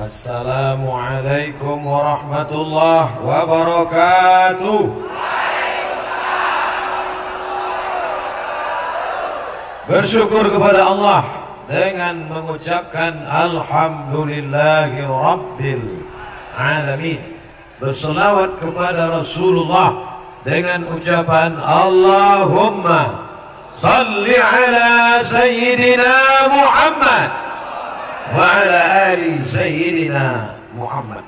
Assalamualaikum warahmatullahi wabarakatuh. Bersyukur kepada Allah dengan mengucapkan Alhamdulillahi Rabbil Alamin. Berselawat kepada Rasulullah dengan ucapan Allahumma salli ala Sayyidina Muhammad wa ala ali Sayyidina Muhammad.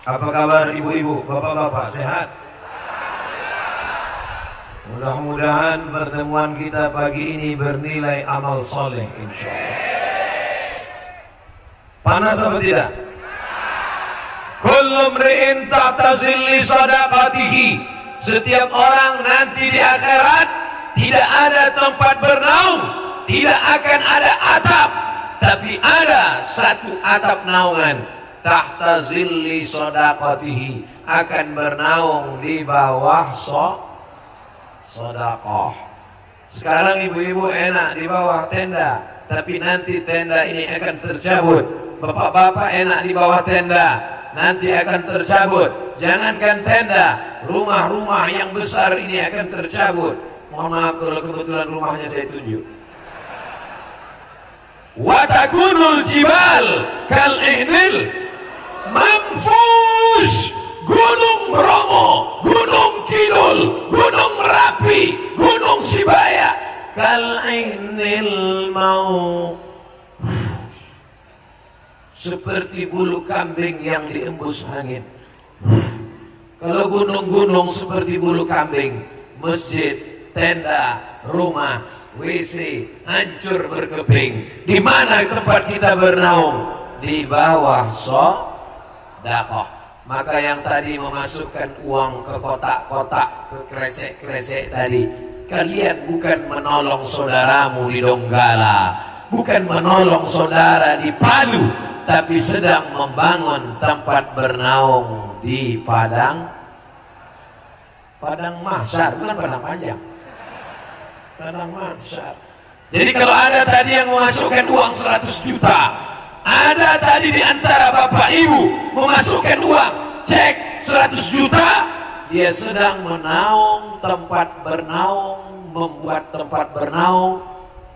Apa kabar ibu-ibu, bapak-bapak, sehat? Mudah-mudahan pertemuan kita pagi ini bernilai amal soleh insyaallah. Panas apa tidak? Kullu mri'in tahta zilli sadaqatihi. Setiap orang nanti di akhirat tidak ada tempat bernaung, tidak akan ada atap, tapi ada satu atap naungan. Tahta zilli sadaqatihi, akan bernaung di bawah sedekah. Sekarang ibu-ibu enak di bawah tenda, tapi nanti tenda ini akan tercabut. Bapak-bapak enak di bawah tenda, nanti akan tercabut. Jangankan tenda, rumah-rumah yang besar ini akan tercabut. Mohon maaf kalau kebetulan rumahnya saya tunjuk. Wa takunul jibal kal ihnil manfush. Gunung Bromo, Gunung Kidul, Gunung Merapi, Gunung Sibaya, kal'inil mau, seperti bulu kambing yang diembus angin. Kalau gunung-gunung seperti bulu kambing, masjid, tenda, rumah, WC hancur berkeping. Di mana tempat kita bernaung? Di bawah sedekah. Maka yang tadi memasukkan uang ke kotak-kotak, ke kresek-kresek tadi, kalian bukan menolong saudaramu di Donggala, bukan menolong saudara di Palu, tapi sedang membangun tempat bernaung di Padang Mahsyar, bukan Padang Panjang, Padang Mahsyar. Jadi kalau ada tadi yang memasukkan uang 100 juta, ada tadi di antara bapak ibu memasukkan uang cek 100 juta, dia sedang menaung tempat bernaung, membuat tempat bernaung.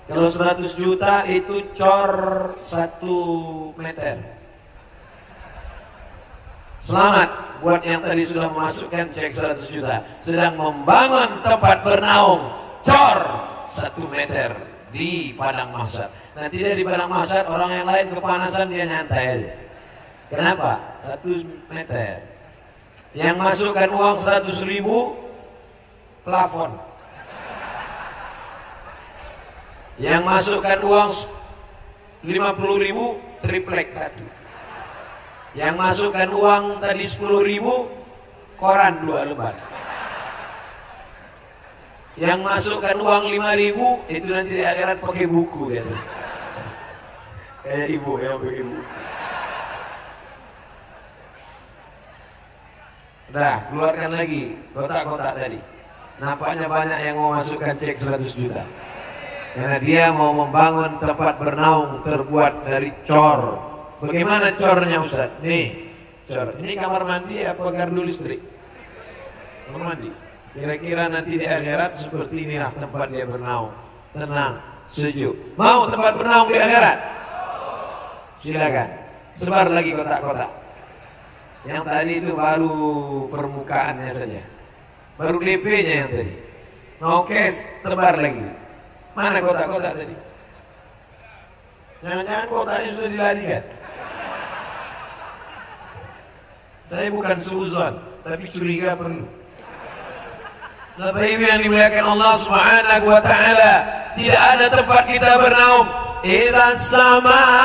Kalau 100 juta itu cor 1 meter. Selamat buat yang tadi sudah memasukkan cek 100 juta, sedang membangun tempat bernaung cor 1 meter di Padang Mahsyar. Nanti dia di Padang Mahsyar, orang yang lain kepanasan, dia nyantai aja. Kenapa? 1 meter. Yang masukkan uang 100.000 plafon. Yang masukkan uang 50.000 triplek 1. Yang masukkan uang tadi 10.000 koran 2 lembar. Yang masukkan uang 5.000 itu nanti di akhirat pakai buku dia. Kayak ibu ya, ibu. Udah, keluarkan lagi kotak-kotak tadi. Nampaknya banyak yang mau masukkan cek 100 juta. Karena dia mau membangun tempat bernaung terbuat dari cor. Bagaimana cornya Ustaz? Nih, cor. Ini kamar mandi apa gardu listrik? Kamar mandi. Kira-kira nanti di akhirat seperti inilah tempat dia bernaung. Tenang, sejuk. Mau tempat bernaung di akhirat? Silakan. Sebar lagi kotak-kotak. Yang tadi itu baru permukaannya saja. Baru DP-nya yang tadi. Mau cash, tebar lagi. Mana kotak-kotak tadi? Jangan-jangan kotaknya sudah dilarikan. Saya bukan suuzon, tapi curiga perlu. Bapak Ibu yang dimuliakan Allah Subhanahu wa taala, tidak ada tempat kita bernaung. Idza samaa'um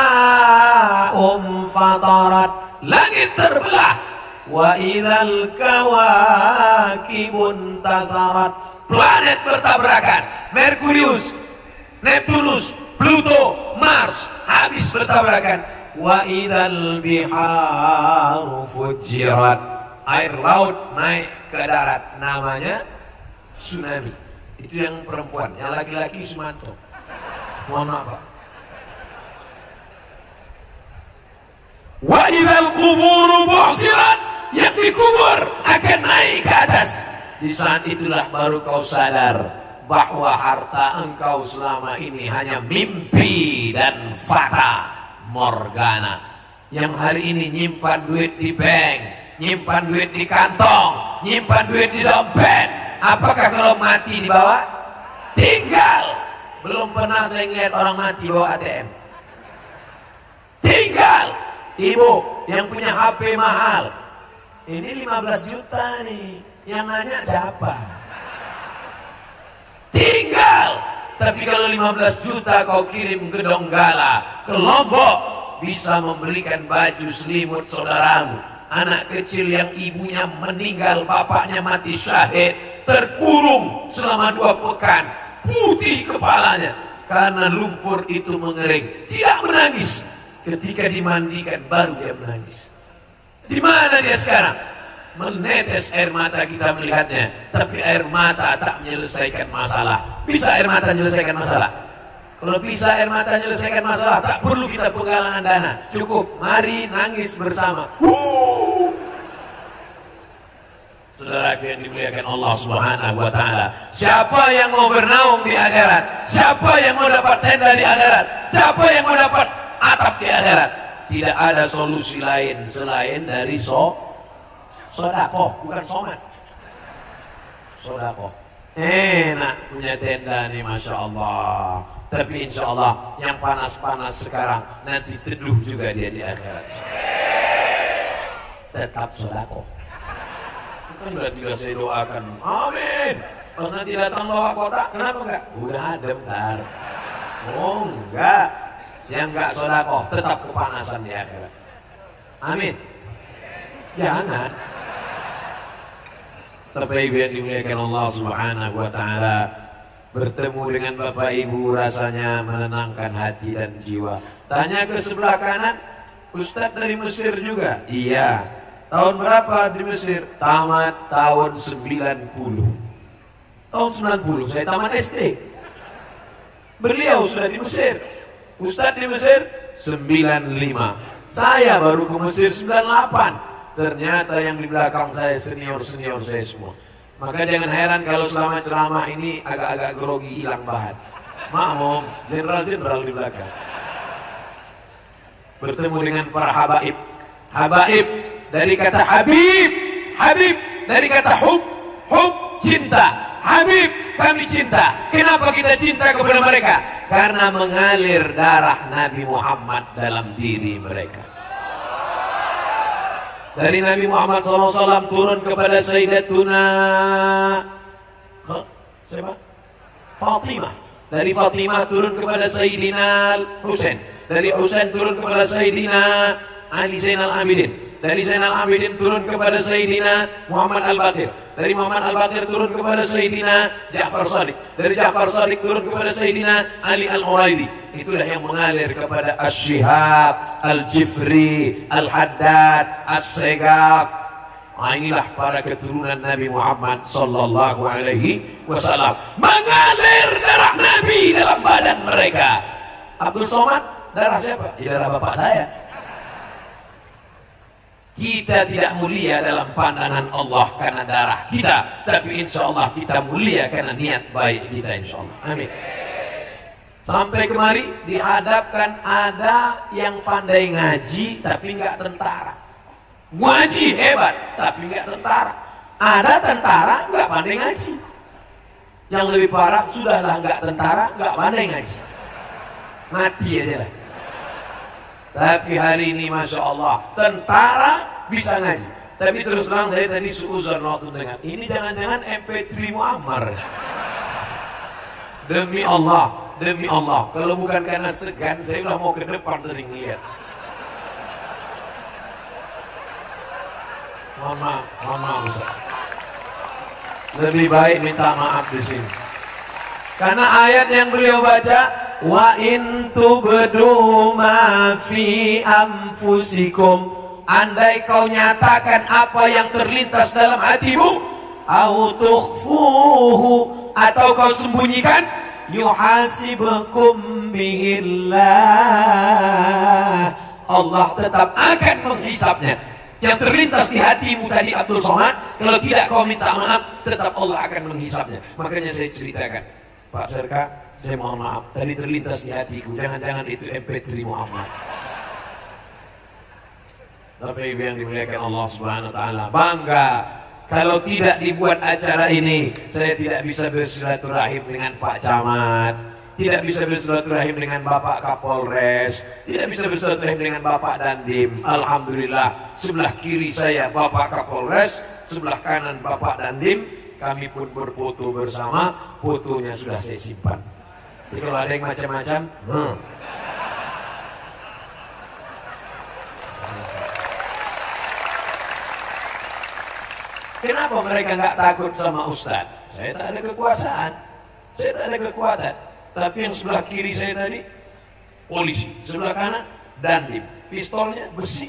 fatarat, langit terbelah. Wa idzal kawakibun tasarat, planet bertabrakan. Merkurius, Neptunus, Pluto, Mars habis bertabrakan. Wa idzal biharu fujirat, air laut naik ke darat, namanya tsunami. Itu yang perempuan, yang laki-laki Sumanto. Mohon maaf Pak. Wa idzal quburu bu'sirat, yang dikubur akan naik ke atas. Di saat itulah baru kau sadar bahwa harta engkau selama ini hanya mimpi dan fata morgana. Yang hari ini nyimpan duit di bank, nyimpan duit di kantong, nyimpan duit di dompet, apakah kalau mati dibawa? Tinggal. Belum pernah saya ngeliat orang mati bawa ATM. Tinggal. Ibu yang punya HP mahal, ini 15 juta nih, yang nanya siapa? Tinggal. Tapi kalau 15 juta kau kirim ke Donggala, ke Lombok, bisa memberikan baju selimut saudaramu. Anak kecil yang ibunya meninggal, bapaknya mati syahid, terkurung selama 2 pekan, putih kepalanya karena lumpur itu mengering, tidak menangis. Ketika dimandikan baru dia menangis. Di mana dia sekarang? Menetes air mata kita melihatnya, tapi air mata tak menyelesaikan masalah. Bisa air mata menyelesaikan masalah? Kalau bisa air mata menyelesaikan masalah, tak perlu kita penggalangan dana. Cukup, mari nangis bersama. Saudara yang dimuliakan Allah Subhanahu wa Ta'ala, siapa yang mau bernaung di akhirat? Siapa yang mau dapat tenda di akhirat? Siapa yang mau dapat atap di akhirat? Tidak ada solusi lain selain dari sodako, bukan somat. Sodako. Enak punya tenda nih, Masya Allah. Tapi insya Allah yang panas-panas sekarang nanti teduh juga dia di akhirat. Tetap sodako. Kan udah saya doakan, amin. Pas nanti datang bawa kotak, kenapa enggak? Udah ada bentar. Oh enggak. Yang enggak sodakoh tetap kepanasan di akhirat. Amin. Jangan. Tapi ibu yang dimuliakan Allah Subhanahu wa Ta'ala, bertemu dengan Bapak Ibu rasanya menenangkan hati dan jiwa. Tanya ke sebelah kanan, Ustadz dari Mesir juga? Iya. Tahun berapa di Mesir? Tamat tahun 90. Tahun 90 saya tamat SD. Beliau sudah di Mesir. Ustadz di Mesir 95. Saya baru ke Mesir 98. Ternyata yang di belakang saya senior-senior saya semua. Maka jangan heran kalau selama ceramah ini agak-agak grogi, hilang bahan. Maklum, jenderal-jenderal di belakang. Bertemu dengan para habaib. Habaib dari kata Habib. Habib dari kata hub. Hub, cinta. Habib, kami cinta. Kenapa kita cinta kepada mereka? Karena mengalir darah Nabi Muhammad dalam diri mereka. Dari Nabi Muhammad SAW turun kepada Sayyidatuna siapa? Fatimah. Dari Fatimah turun kepada Sayyidina Husain. Dari Husain turun kepada Sayyidina Ali Zainal Abidin. Dari Zainal Abidin turun kepada Sayyidina Muhammad Al-Baqir. Dari Muhammad Al-Baqir turun kepada Sayyidina Ja'far Shadiq. Dari Ja'far Shadiq turun kepada Sayyidina Ali Al-Uraidi. Itulah yang mengalir kepada Asy-Syihab, Al-Jifri, Al-Haddad, As-Segaf. Nah, inilah para keturunan Nabi Muhammad sallallahu alaihi wasallam. Mengalir darah Nabi dalam badan mereka. Abdul Somad, darah siapa? Ya, darah bapak saya. Kita tidak mulia dalam pandangan Allah karena darah kita, tapi insya Allah kita mulia karena niat baik kita, insya Allah. Amin. Sampai kemari dihadapkan ada yang pandai ngaji tapi nggak tentara. Ngaji hebat tapi nggak tentara. Ada tentara nggak pandai ngaji. Yang lebih parah sudahlah nggak tentara nggak pandai ngaji. Mati aja lah. Tapi hari ini Masya Allah tentara bisa ngaji. Tapi terus terang saya tadi suuzon waktu dengar ini, jangan-jangan MP3 Muammar. Demi Allah, demi Allah, kalau bukan karena segan saya udah mau ke depan tadi ngeliat. Mama Ustaz. Lebih baik minta maaf di sini. Karena ayat yang beliau baca, wa in tubdu ma fi anfusikum, andai kau nyatakan apa yang terlintas dalam hatimu, au tukhfuhu, atau kau sembunyikan, yuhasibukum bihillah, Allah tetap akan menghisapnya. Yang terlintas di hatimu tadi Abdul Somad, kalau tidak kau minta maaf, tetap Allah akan menghisapnya. Makanya saya ceritakan, Pak Serka, saya mohon maaf, tadi terlintas di hatiku, jangan-jangan itu MP3 Muhammad. Tapi yang dimuliakan Allah Subhanahu wa taala, bangga kalau tidak dibuat acara ini, saya tidak bisa bersilaturahim dengan Pak Camat, tidak bisa bersilaturahim dengan Bapak Kapolres, tidak bisa bersilaturahim dengan Bapak Dandim. Alhamdulillah, sebelah kiri saya Bapak Kapolres, sebelah kanan Bapak Dandim. Kami pun berfoto bersama, fotonya sudah saya simpan. Jadi kalau ada yang macam-macam, kenapa mereka nggak takut sama Ustadz? Saya tak ada kekuasaan, saya tak ada kekuatan. Tapi yang sebelah kiri saya tadi polisi, sebelah kanan Dandim, pistolnya besi,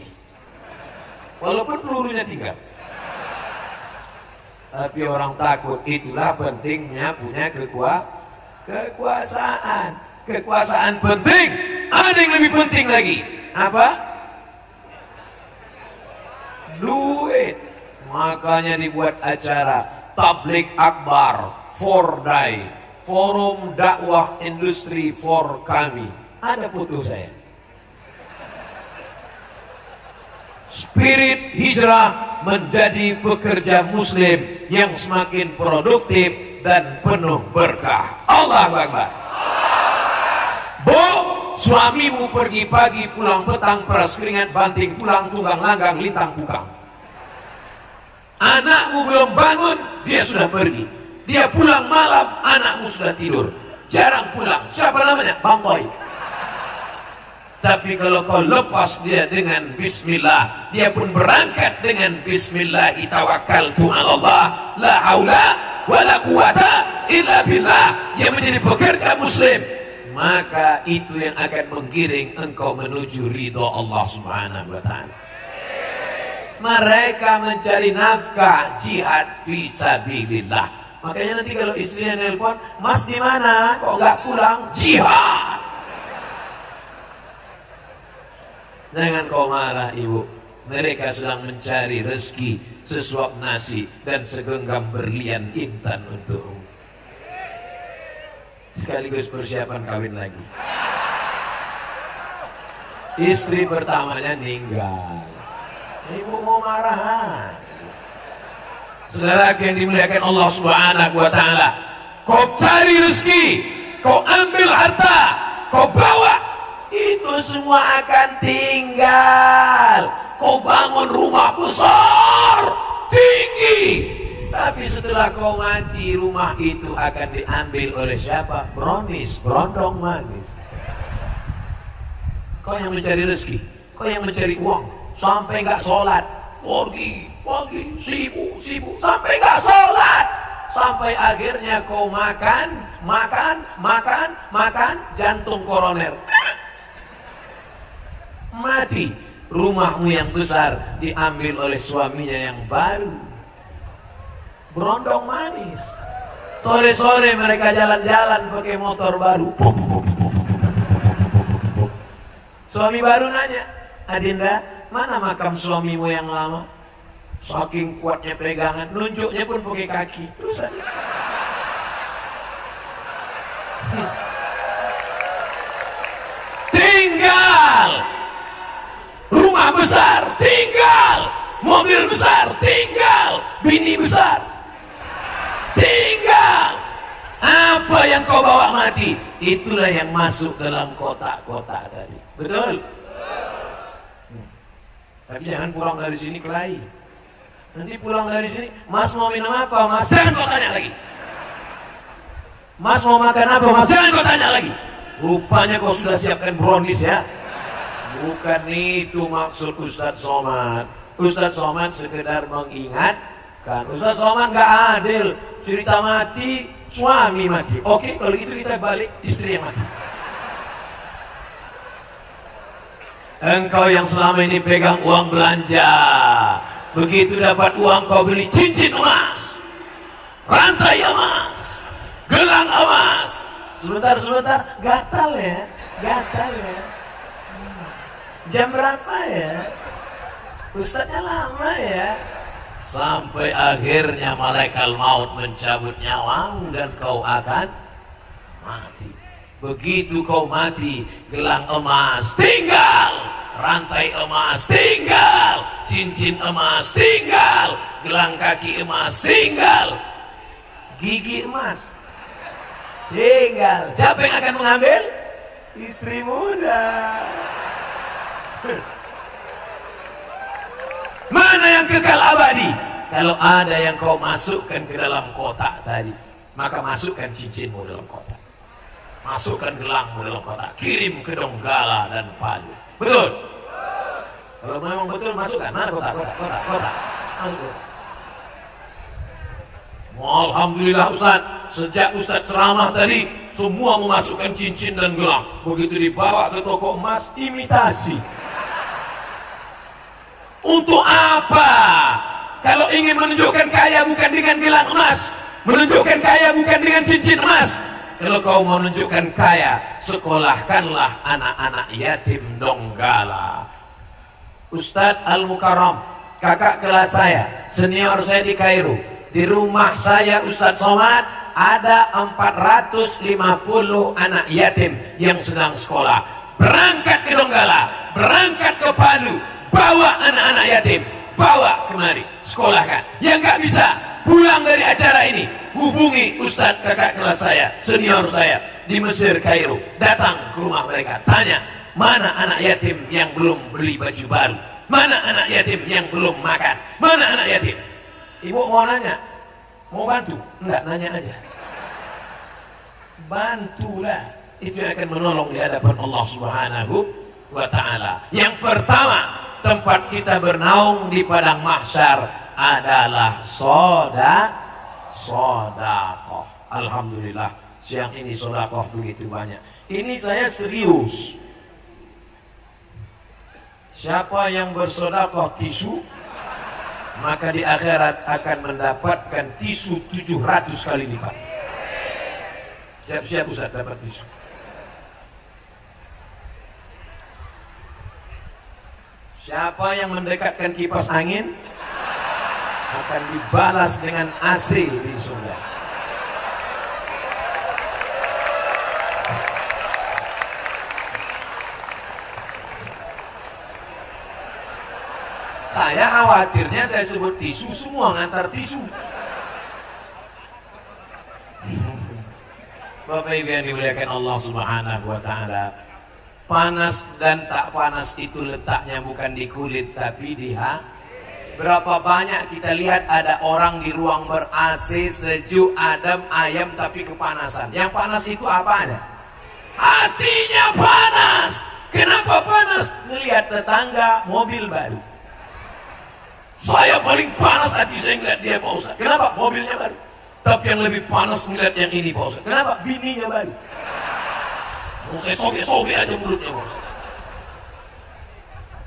walaupun pelurunya tinggal. Tapi orang takut, itulah pentingnya punya kekuasaan. Kekuasaan penting, ada yang lebih penting lagi. Apa? Duit. Makanya dibuat acara Tabligh Akbar for Dai, Forum Dakwah Industri for Kami. Ada foto saya. Spirit hijrah menjadi pekerja muslim yang semakin produktif dan penuh berkah. Allahu Akbar. Bu, suamimu pergi pagi pulang petang, peras keringat banting tulang, tunggang langgang lintang kukang. Anakmu belum bangun, dia sudah pergi. Dia pulang malam, anakmu sudah tidur. Jarang pulang. Siapa namanya? Bang Toy. Tapi kalau kau lepas dia dengan bismillah, dia pun berangkat dengan bismillahi tawakkaltu 'ala Allah, la haula wala quwata illa billah. Dia menjadi pekerja muslim. Maka itu yang akan menggiring engkau menuju ridho Allah Subhanahu wa taala. Mereka mencari nafkah, jihad fisabilillah. Makanya nanti kalau istrinya nelpon, Mas di mana? Kok nggak pulang? Jihad. Jangan kau marah ibu. Mereka sedang mencari rezeki, sesuap nasi dan segenggam berlian intan untukmu. Sekaligus persiapan kawin lagi. Istri pertamanya meninggal. Ibu mau marahan. Saudara yang dimuliakan Allah Subhanahu wa taala, kau cari rezeki, kau ambil harta, kau bawa, itu semua akan tinggal. Kau bangun rumah besar, tinggi, tapi setelah kau mati, rumah itu akan diambil oleh siapa? Brownies, berondong manis. Kau yang mencari rezeki, kau yang mencari uang, sampai nggak sholat, pergi, sibuk, sampai nggak sholat, sampai akhirnya kau makan, jantung koroner, mati. Rumahmu yang besar diambil oleh suaminya yang baru, berondong manis. Sore-sore mereka jalan-jalan pakai motor baru. Suami baru nanya, Adinda, mana makam suamimu yang lama? Saking kuatnya pegangan, nunjuknya pun pakai kaki. Terus aja. Tinggal rumah besar, tinggal mobil besar, tinggal bini besar, tinggal apa yang kau bawa mati, itulah yang masuk dalam kotak-kotak tadi. Betul? Tapi jangan pulang dari sini kelahi. Nanti pulang dari sini, Mas mau minum apa, Mas? Jangan kau tanya lagi. Mas mau makan apa, Mas? Jangan kau tanya lagi. Rupanya kau sudah siapkan brownies ya. Bukan itu maksud Ustadz Somad. Ustadz Somad sekedar mengingatkan. Ustadz Somad gak adil. Cerita mati, suami mati. Oke, kalau gitu kita balik, istri yang mati. Engkau yang selama ini pegang uang belanja, begitu dapat uang kau beli cincin emas, rantai emas, gelang emas. Sebentar, gatal ya. Jam berapa ya? Ustadznya lama ya. Sampai akhirnya malaikat maut mencabut nyawamu dan kau akan mati. Begitu kau mati, gelang emas tinggal, rantai emas tinggal, cincin emas tinggal, gelang kaki emas tinggal, gigi emas tinggal. Siapa yang akan mengambil? Istri muda. Mana yang kekal abadi? Kalau ada yang kau masukkan ke dalam kotak tadi, maka masukkan cincinmu dalam kotak, masukkan gelangmu dalam kotak, kirim ke Donggala dan Palu. Betul? Kalau memang betul, masukkan. Mana kotak? Masuk. Alhamdulillah Ustaz, sejak Ustaz ceramah tadi, semua memasukkan cincin dan gelang. Begitu dibawa ke toko emas, imitasi. Untuk apa? Kalau ingin menunjukkan kaya bukan dengan gelang emas, menunjukkan kaya bukan dengan cincin emas. Kalau kau mau menunjukkan kaya, sekolahkanlah anak-anak yatim Donggala. Ustadz Al-Mukarram, kakak kelas saya, senior saya di Kairo. Di rumah saya Ustadz Somad ada 450 anak yatim yang sedang sekolah. Berangkat ke Donggala, berangkat ke Palu, bawa anak-anak yatim, bawa kemari, sekolahkan. Yang nggak bisa pulang dari acara ini, hubungi Ustadz kakak kelas saya, senior saya di Mesir, Kairo. Datang ke rumah mereka, tanya, mana anak yatim yang belum beli baju baru? Mana anak yatim yang belum makan? Mana anak yatim? Ibu mau nanya, mau bantu? Enggak, nanya aja. Bantulah, itu yang akan menolong di hadapan Allah Subhanahu wa Ta'ala. Yang pertama, tempat kita bernaung di padang mahsyar adalah sodakoh. Alhamdulillah, siang ini sodakoh begitu banyak. Ini saya serius. Siapa yang bersodakoh tisu, maka di akhirat akan mendapatkan tisu 700 kali lipat. Siap-siap Ustaz dapat tisu. Siapa yang mendekatkan kipas angin akan dibalas dengan AC di surga. Saya khawatirnya saya sebut tisu, semua ngantar tisu. Bapak Ibu yang dimuliakan Allah Subhanahu wa Ta'ala, panas dan tak panas itu letaknya bukan di kulit tapi di hati. Berapa banyak kita lihat ada orang di ruang ber-AC, sejuk, adem, ayam tapi kepanasan. Yang panas itu apa ada? Hatinya panas. Kenapa panas? Ngelihat tetangga mobil baru. Saya paling panas hati saya ngeliat dia Pak Ustaz. Kenapa? Mobilnya baru. Tapi yang lebih panas ngeliat yang ini Pak Ustaz. Kenapa? Bininya baru. Mau saya sobek-sobek aja mulutnya Pak Ustaz.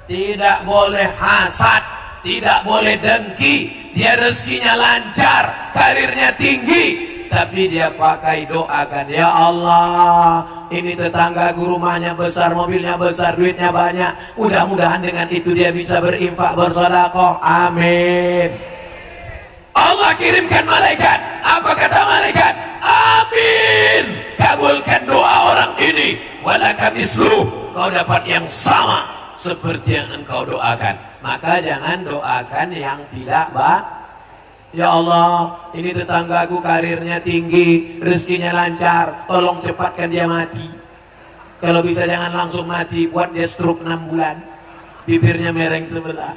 Tidak boleh hasad, tidak boleh dengki. Dia rezekinya lancar, karirnya tinggi, tapi dia pakai doakan, ya Allah, ini tetanggaku rumahnya besar, mobilnya besar, duitnya banyak, mudah-mudahan dengan itu dia bisa berinfak, bersedekah. Amin. Allah kirimkan malaikat. Apa kata malaikat? Amin. Kabulkan doa orang ini. Walaka mislu, kau dapat yang sama seperti yang engkau doakan. Maka jangan doakan yang tidak baik. Ya Allah, ini tetanggaku karirnya tinggi, rezekinya lancar, tolong cepatkan dia mati. Kalau bisa jangan langsung mati, buat dia stroke 6 bulan, bibirnya mereng sebelah.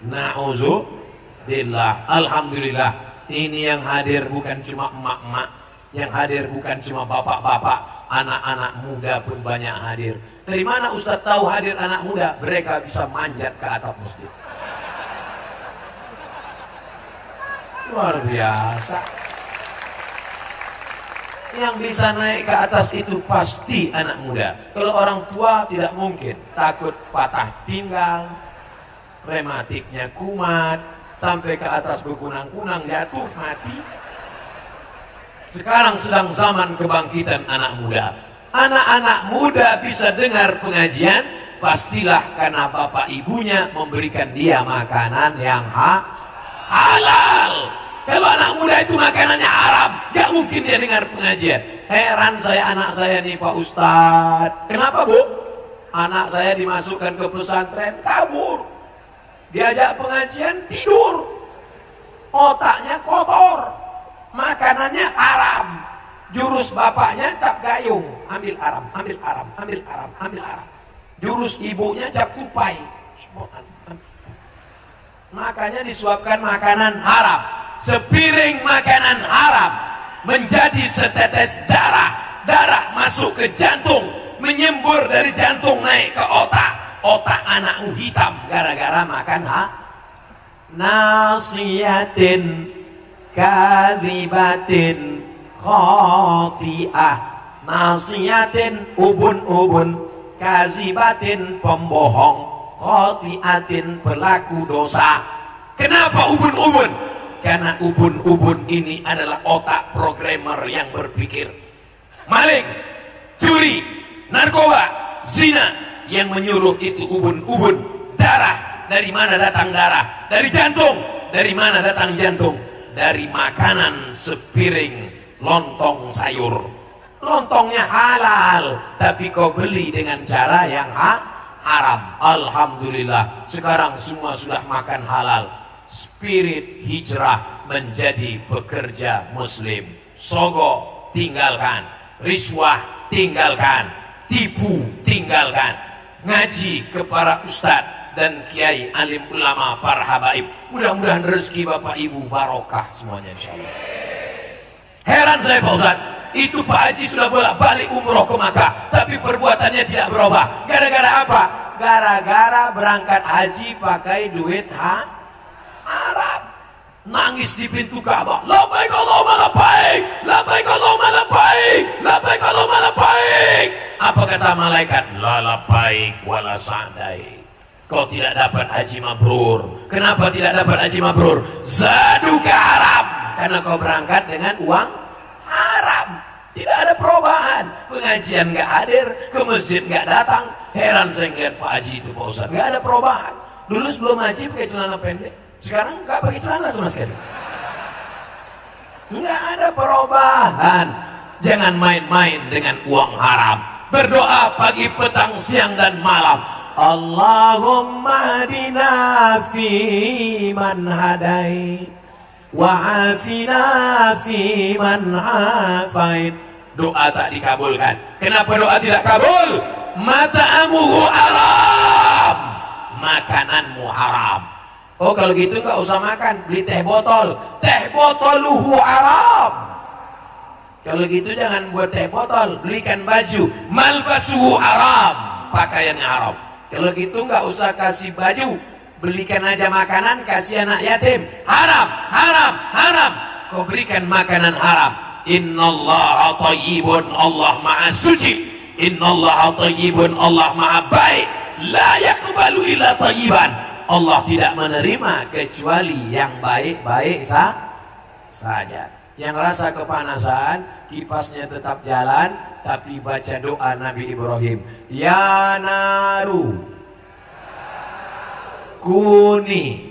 Na'udzubillah. Alhamdulillah, ini yang hadir bukan cuma emak-emak, yang hadir bukan cuma bapak-bapak, anak-anak muda pun banyak hadir. Dari mana Ustaz tahu hadir anak muda? Mereka bisa manjat ke atap masjid. Luar biasa. Yang bisa naik ke atas itu pasti anak muda. Kalau orang tua tidak mungkin, takut patah pinggang, rematiknya kumat, sampai ke atas berkunang-kunang, jatuh mati. Sekarang sedang zaman kebangkitan anak muda. Anak-anak muda bisa dengar pengajian, pastilah karena bapak ibunya memberikan dia makanan yang halal. Kalau anak muda itu makanannya haram, gak mungkin dia dengar pengajian. Heran saya anak saya nih Pak Ustadz. Kenapa Bu? Anak saya dimasukkan ke pesantren, kabur. Diajak pengajian, tidur. Otaknya kotor. Makanannya haram. Jurus bapaknya cap gayung. Ambil haram, ambil haram, ambil haram, ambil haram. Jurus ibunya cap tupai. Makanya disuapkan makanan haram. Sepiring makanan haram menjadi setetes darah. Darah masuk ke jantung, menyembur dari jantung naik ke otak. Otak anakmu hitam gara-gara makan nasiyatin kazibatin khoti'ah. Nasiyatin ubun-ubun, kazibatin pembohong, khoti'atin pelaku dosa. Kenapa ubun-ubun? Karena ubun-ubun ini adalah otak programmer yang berpikir. Maling, curi, narkoba, zina, yang menyuruh itu ubun-ubun. Darah, dari mana datang darah? Dari jantung. Dari mana datang jantung? Dari makanan sepiring lontong sayur. Lontongnya halal, tapi kau beli dengan cara yang haram. Alhamdulillah, sekarang semua sudah makan halal. Spirit hijrah menjadi pekerja muslim. Sogok tinggalkan, riswah tinggalkan, tipu tinggalkan. Ngaji ke para ustadz dan kiai alim ulama para habaib. Mudah-mudahan rezeki bapak ibu barokah semuanya insyaallah. Heran saya Pak Ustadz, itu Pak Haji sudah bolak-balik umroh ke Makkah, tapi perbuatannya tidak berubah. Gara-gara apa? Gara-gara berangkat haji pakai duit haram. Nangis di pintu Ka'bah. Labbaik Allahumma labbaik, labbaik Allahumma labbaik, labbaik Allahumma labbaik. Apa kata malaikat? La labbaik wala sa'dai. Kau tidak dapat haji mabrur. Kenapa tidak dapat haji mabrur? Zaduka haram. Karena kau berangkat dengan uang haram. Tidak ada perubahan. Pengajian nggak hadir, ke masjid nggak datang. Heran saya ngeliat Pak Haji itu Pak Ustadz. Nggak ada perubahan. Dulu sebelum haji pakai celana pendek. Sekarang nggak pakai celana sama sekali. Nggak ada perubahan. Jangan main-main dengan uang haram. Berdoa pagi, petang, siang dan malam. Allahumma hadina fi man hadait wa afina fi man afait. Doa tak dikabulkan. Kenapa doa tidak kabul? Mata'amuhu haram. Makananmu haram. Oh kalau gitu nggak usah makan, beli teh botol. Teh botoluhu haram. Kalau gitu jangan buat teh botol, belikan baju. Malbasuhu haram, pakaiannya haram. Kalau gitu nggak usah kasih baju, belikan aja makanan, kasih anak yatim. Haram, haram, haram. Kau berikan makanan haram. Innallaha thayyibun, Allah maha suci. Innallaha thayyibun, Allah maha baik. La yaqbalu illa thayyiban. Allah tidak menerima kecuali yang baik-baik saja. Yang rasa kepanasan, kipasnya tetap jalan, tapi baca doa Nabi Ibrahim. Ya naru kuni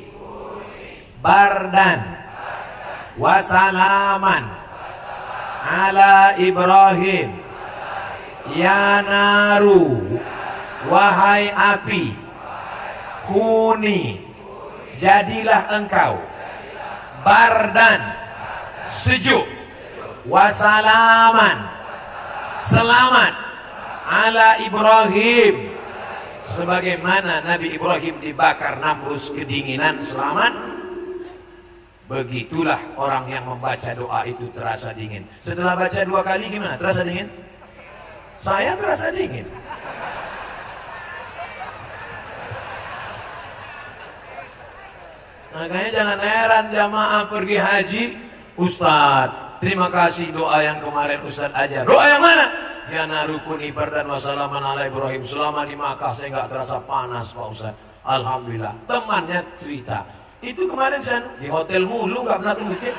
bardan wasalaman ala Ibrahim. Ya naru, wahai api, kuni, jadilah engkau bardan, sejuk, wasalaman, selamat, ala Ibrahim, sebagaimana Nabi Ibrahim dibakar Namrus kedinginan selamat. Begitulah orang yang membaca doa itu terasa dingin. Setelah baca 2 kali gimana? Terasa dingin? Saya terasa dingin. Makanya jangan heran jamaah pergi haji, Ustadz, terima kasih doa yang kemarin Ustadz ajar. Doa yang mana? Ya narukuni bardan wassalaman ala Ibrahim. Selama di Makkah saya nggak terasa panas Pak Ustadz. Alhamdulillah. Temannya cerita, itu kemarin saya di hotel mulu nggak pernah ke masjid.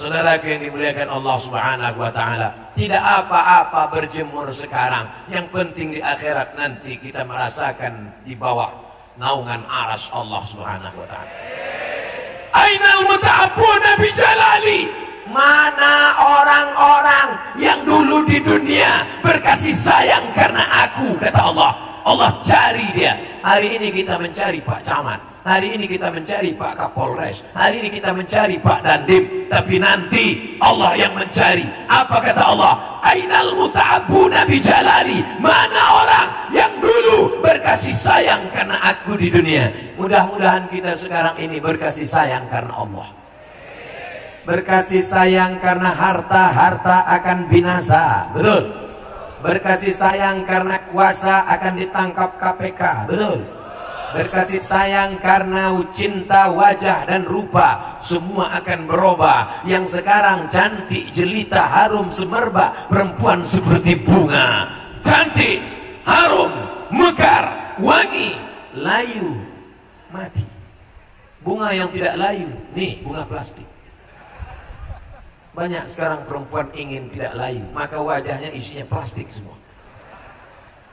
Saudaraku yang dimuliakan Allah Subhanahu wa taala, tidak apa-apa berjemur sekarang. Yang penting di akhirat nanti kita merasakan di bawah naungan arsy Allah Subhanahu wa taala. Ainal muta'abbuna bi jalali? Mana orang-orang yang dulu di dunia berkasih sayang karena aku, kata Allah. Allah cari dia. Hari ini kita mencari Pak Camat, hari ini kita mencari Pak Kapolres, hari ini kita mencari Pak Dandim, tapi nanti Allah yang mencari. Apa kata Allah? Ainal muta'abbuna bi jalali? Mana orang yang dulu berkasih sayang karena aku di dunia? Mudah-mudahan kita sekarang ini berkasih sayang karena Allah. Berkasih sayang karena harta akan binasa, betul. Berkasih sayang karena kuasa akan ditangkap KPK, betul. Berkasih sayang karena cinta, wajah dan rupa semua akan berubah. Yang sekarang cantik, jelita, harum, semerbak, perempuan seperti bunga, cantik, harum, mekar, wangi, layu, mati. Bunga yang tidak layu, nih bunga plastik. Banyak sekarang perempuan ingin tidak layu, maka wajahnya isinya plastik semua.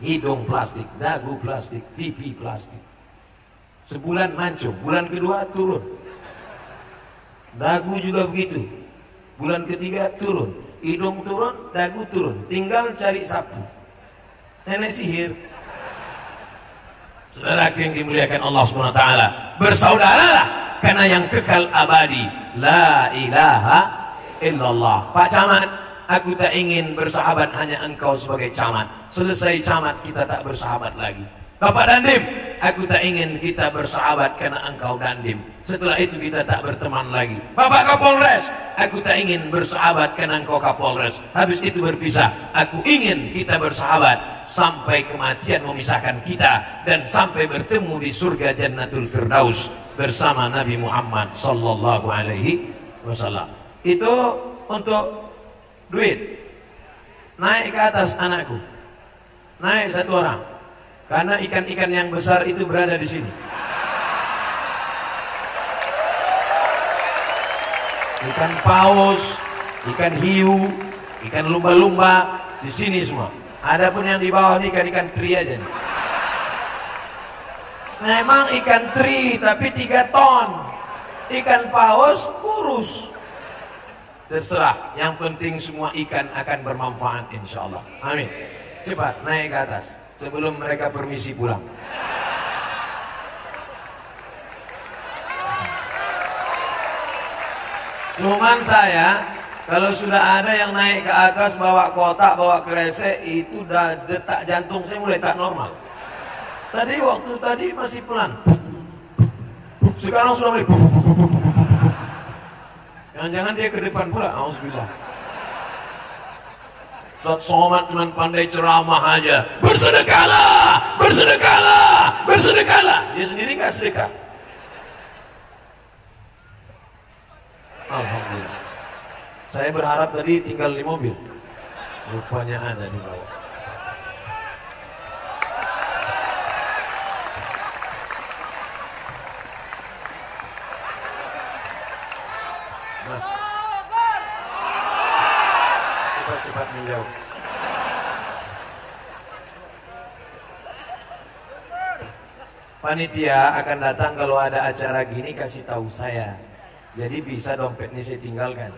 Hidung plastik, dagu plastik, pipi plastik. Sebulan mancung, bulan kedua turun. Dagu juga begitu. Bulan ketiga turun, hidung turun, dagu turun. Tinggal cari sapu. Nenek sihir. Saudaraku yang dimuliakan Allah SWT, bersaudaralah karena yang kekal abadi. La ilaha illallah. Pak Camat, aku tak ingin bersahabat hanya engkau sebagai camat. Selesai camat kita tak bersahabat lagi. Bapak Dandim, aku tak ingin kita bersahabat karena engkau Dandim. Setelah itu kita tak berteman lagi. Bapak Kapolres, aku tak ingin bersahabat karena engkau Kapolres. Habis itu berpisah. Aku ingin kita bersahabat sampai kematian memisahkan kita dan sampai bertemu di surga Jannatul Firdaus bersama Nabi Muhammad sallallahu alaihi wasallam. Itu untuk duit. Naik ke atas anakku. Naik satu orang. Karena ikan-ikan yang besar itu berada di sini. Ikan paus, ikan hiu, ikan lumba-lumba di sini semua. Adapun yang di bawah ini ikan-ikan teri aja nih. Memang ikan teri tapi 3 ton. Ikan paus kurus. Terserah, yang penting semua ikan akan bermanfaat insyaallah. Amin. Cepat naik ke atas sebelum mereka permisi pulang. Cuman saya, kalau sudah ada yang naik ke atas bawa kotak, bawa kresek, itu dah detak jantung saya mulai tak normal. Tadi waktu tadi masih pelan, sekarang sudah mulai. Jangan-jangan dia ke depan pula. Auzubillah. Ustaz Somad cuma pandai ceramah aja. Bersedekahlah, bersedekahlah, bersedekahlah. Dia sendiri nggak sedekah. Alhamdulillah. Saya berharap tadi tinggal di mobil. Rupanya ada di bawah. Nah. Cepat-cepat menjauh. Panitia akan datang kalau ada acara gini, kasih tahu saya. Jadi bisa dompet ini saya tinggalkan.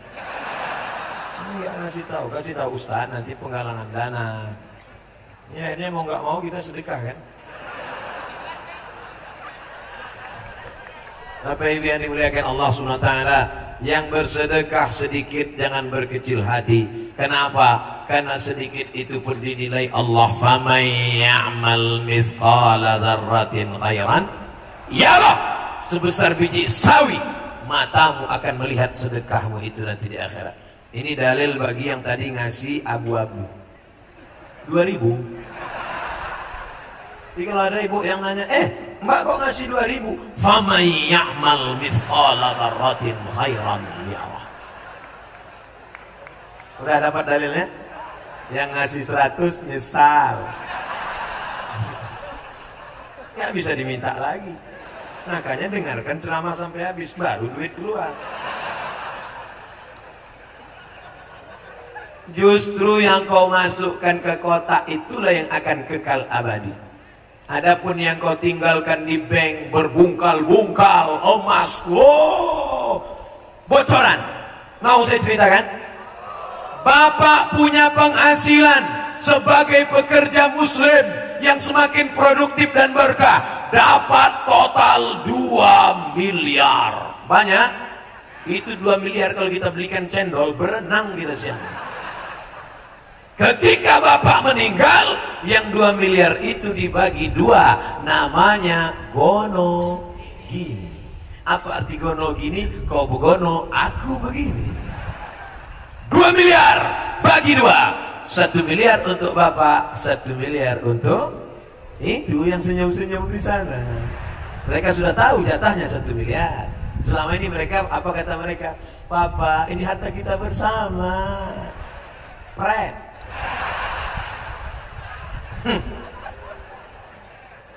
Enggak kasih tahu Ustaz, nanti penggalangan dana. Ya ini mau nggak mau kita sedekah kan. Bapak Ibu yang dimuliakan Allah Subhanahu wa taala, yang bersedekah sedikit jangan berkecil hati. Kenapa? Karena sedikit itu pun dinilai Allah. Faman ya'mal mithqala dzarratin khairan yarah. Sebesar biji sawi matamu akan melihat sedekahmu itu nanti di akhirat. Ini dalil bagi yang tadi ngasih abu-abu 2.000. Jadi kalau ada ibu yang nanya, Mbak kok ngasih 2.000? Faman ya'mal mithqala dzarratin khairan yarah. Udah dapat dalilnya? Yang ngasih 100 nyesal. Nggak bisa diminta lagi. Makanya dengarkan ceramah sampai habis, baru duit keluar. Justru yang kau masukkan ke kotak itulah yang akan kekal abadi. Adapun yang kau tinggalkan di bank berbungkal-bungkal emas, wow, bocoran. Mau saya ceritakan? Bapak punya penghasilan sebagai pekerja muslim yang semakin produktif dan berkah, dapat total 2 miliar. Banyak? Itu 2 miliar kalau kita belikan cendol, berenang kita siang. Ketika Bapak meninggal, yang 2 miliar itu dibagi 2, namanya gono gini. Apa arti gono gini? Kau begono, aku begini. 2 miliar bagi 2, 1 miliar untuk Bapak, 1 miliar untuk itu yang senyum-senyum di sana. Mereka sudah tahu jatahnya 1 miliar. Selama ini mereka, apa kata mereka? Papa, ini harta kita bersama. Pret.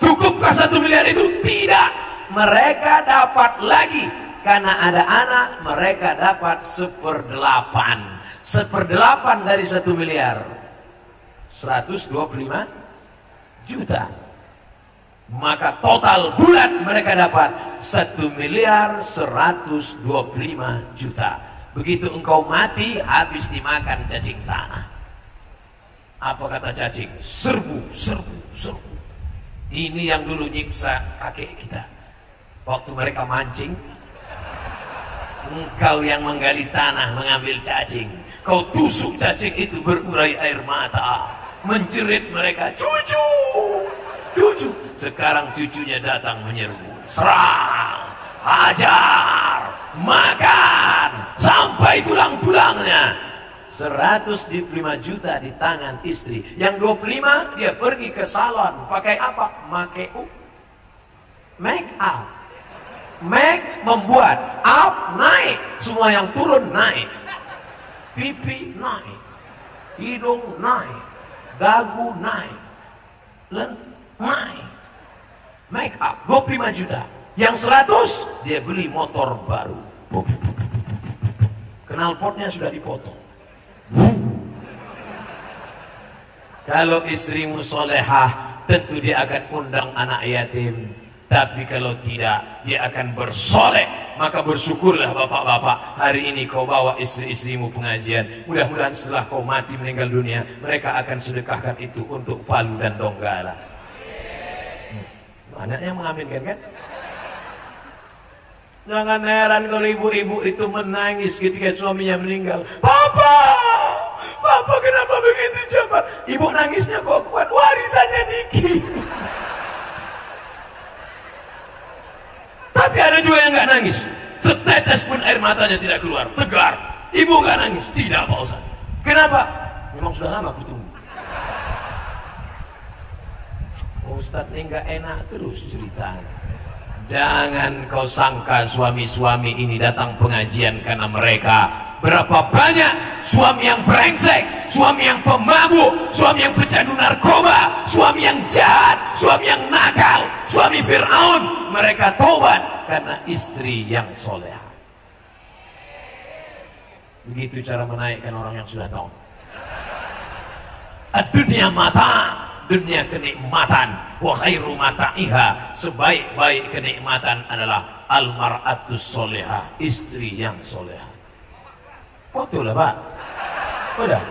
Cukupkah 1 miliar itu? Tidak. Mereka dapat lagi. Karena ada anak, mereka dapat 1/8. 1/8 dari 1 miliar 125 juta. Maka total bulan mereka dapat 1 miliar 125 juta. Begitu engkau mati, habis dimakan cacing tanah. Apa kata cacing? Serbu, serbu, serbu. Ini yang dulu nyiksa kakek kita. Waktu mereka mancing, engkau yang menggali tanah mengambil cacing. Kau tusuk cacing itu berurai air mata. Menjerit mereka, cucu, cucu. Sekarang cucunya datang menyerbu. Serang, hajar, makan, sampai tulang-tulangnya. 125 juta di tangan istri. Yang 25 dia pergi ke salon. Pakai apa? Make up. Make membuat, up naik. Semua yang turun naik. Pipi naik. Hidung naik. Dagu naik. Naik. Make up 25 juta. Yang 100 dia beli motor baru. Knalpotnya sudah dipotong. Kalau istrimu solehah, tentu dia akan undang anak yatim. Tapi kalau tidak, dia akan bersoleh. Maka bersyukurlah bapak-bapak, hari ini kau bawa istri-istrimu pengajian. Mudah-mudahan setelah kau mati meninggal dunia, mereka akan sedekahkan itu untuk Palu dan Donggala. Banyak yang mengaminkan kan? Jangan heran kalau ibu-ibu itu menangis ketika suaminya meninggal. Papa, Papa kenapa begitu cepat? Ibu nangisnya kok kuat, warisannya dikit. Tapi ada juga yang nggak nangis, setetes pun air matanya tidak keluar, tegar. Ibu nggak nangis, tidak Pak Ustaz. Kenapa? Memang sudah lama aku tunggu. Ustaz ini nggak enak terus ceritanya. Jangan kau sangka suami-suami ini datang pengajian karena mereka. Berapa banyak suami yang brengsek, suami yang pemabuk, suami yang pecandu narkoba, suami yang jahat, suami yang nakal, suami Fir'aun. Mereka taubat karena istri yang soleh. Begitu cara menaikkan orang yang sudah tahu. Dunia mata, dunia kenikmatan, wa khairu mata'iha, sebaik-baik kenikmatan adalah almar'atus solehah, istri yang solehah. Betul lah Pak. Udah.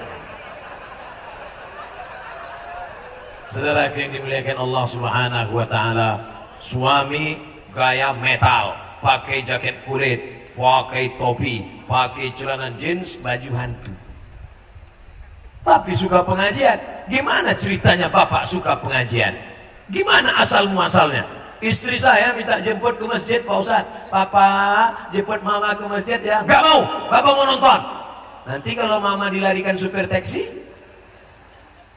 Saudara yang dimuliakan Allah Subhanahu wa taala, suami gaya metal, pakai jaket kulit, pakai topi, pakai celana jeans, baju hantu. Tapi suka pengajian. Gimana ceritanya Bapak suka pengajian? Gimana asal muasalnya? Istri saya minta jemput ke masjid Pak Ustaz. Papa jemput mama ke masjid ya. Gak mau, Bapak mau nonton. Nanti kalau mama dilarikan supir taksi,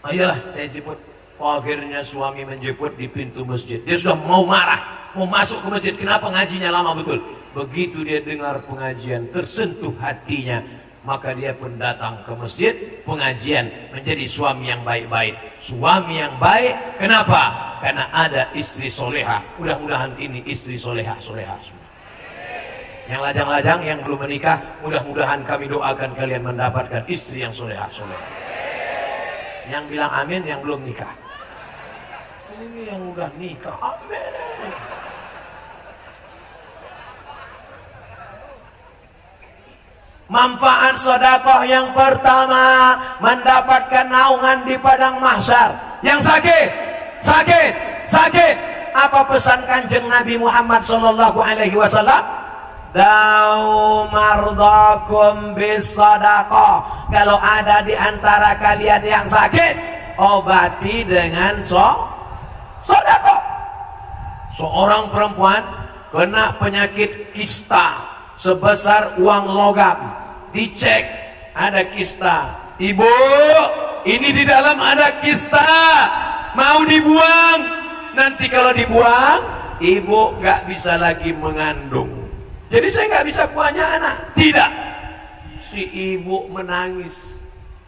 ayolah saya jemput. Akhirnya suami menjemput di pintu masjid. Dia sudah mau marah, mau masuk ke masjid. Kenapa ngajinya lama betul? Begitu dia dengar pengajian, tersentuh hatinya. Maka dia pun datang ke masjid, pengajian, menjadi suami yang baik-baik. Suami yang baik, kenapa? Karena ada istri soleha. Mudah-mudahan ini istri soleha. Yang lajang-lajang, yang belum menikah, mudah-mudahan kami doakan kalian mendapatkan istri yang solehah-solehah. Yang bilang amin, yang belum nikah. Ini yang udah nikah, amin. Manfaat sedekah yang pertama, mendapatkan naungan di padang mahsyar. Yang sakit. Apa pesan Kanjeng Nabi Muhammad sallallahu alaihi wasallam? Da'u mardakum bisadaqah. Kalau ada di antara kalian yang sakit, obati dengan sedekah. Seorang perempuan kena penyakit kista sebesar uang logam, dicek ada kista. Ibu, ini di dalam ada kista, mau dibuang. Nanti kalau dibuang, ibu gak bisa lagi mengandung. Jadi saya nggak bisa punya anak. Tidak. Si ibu menangis.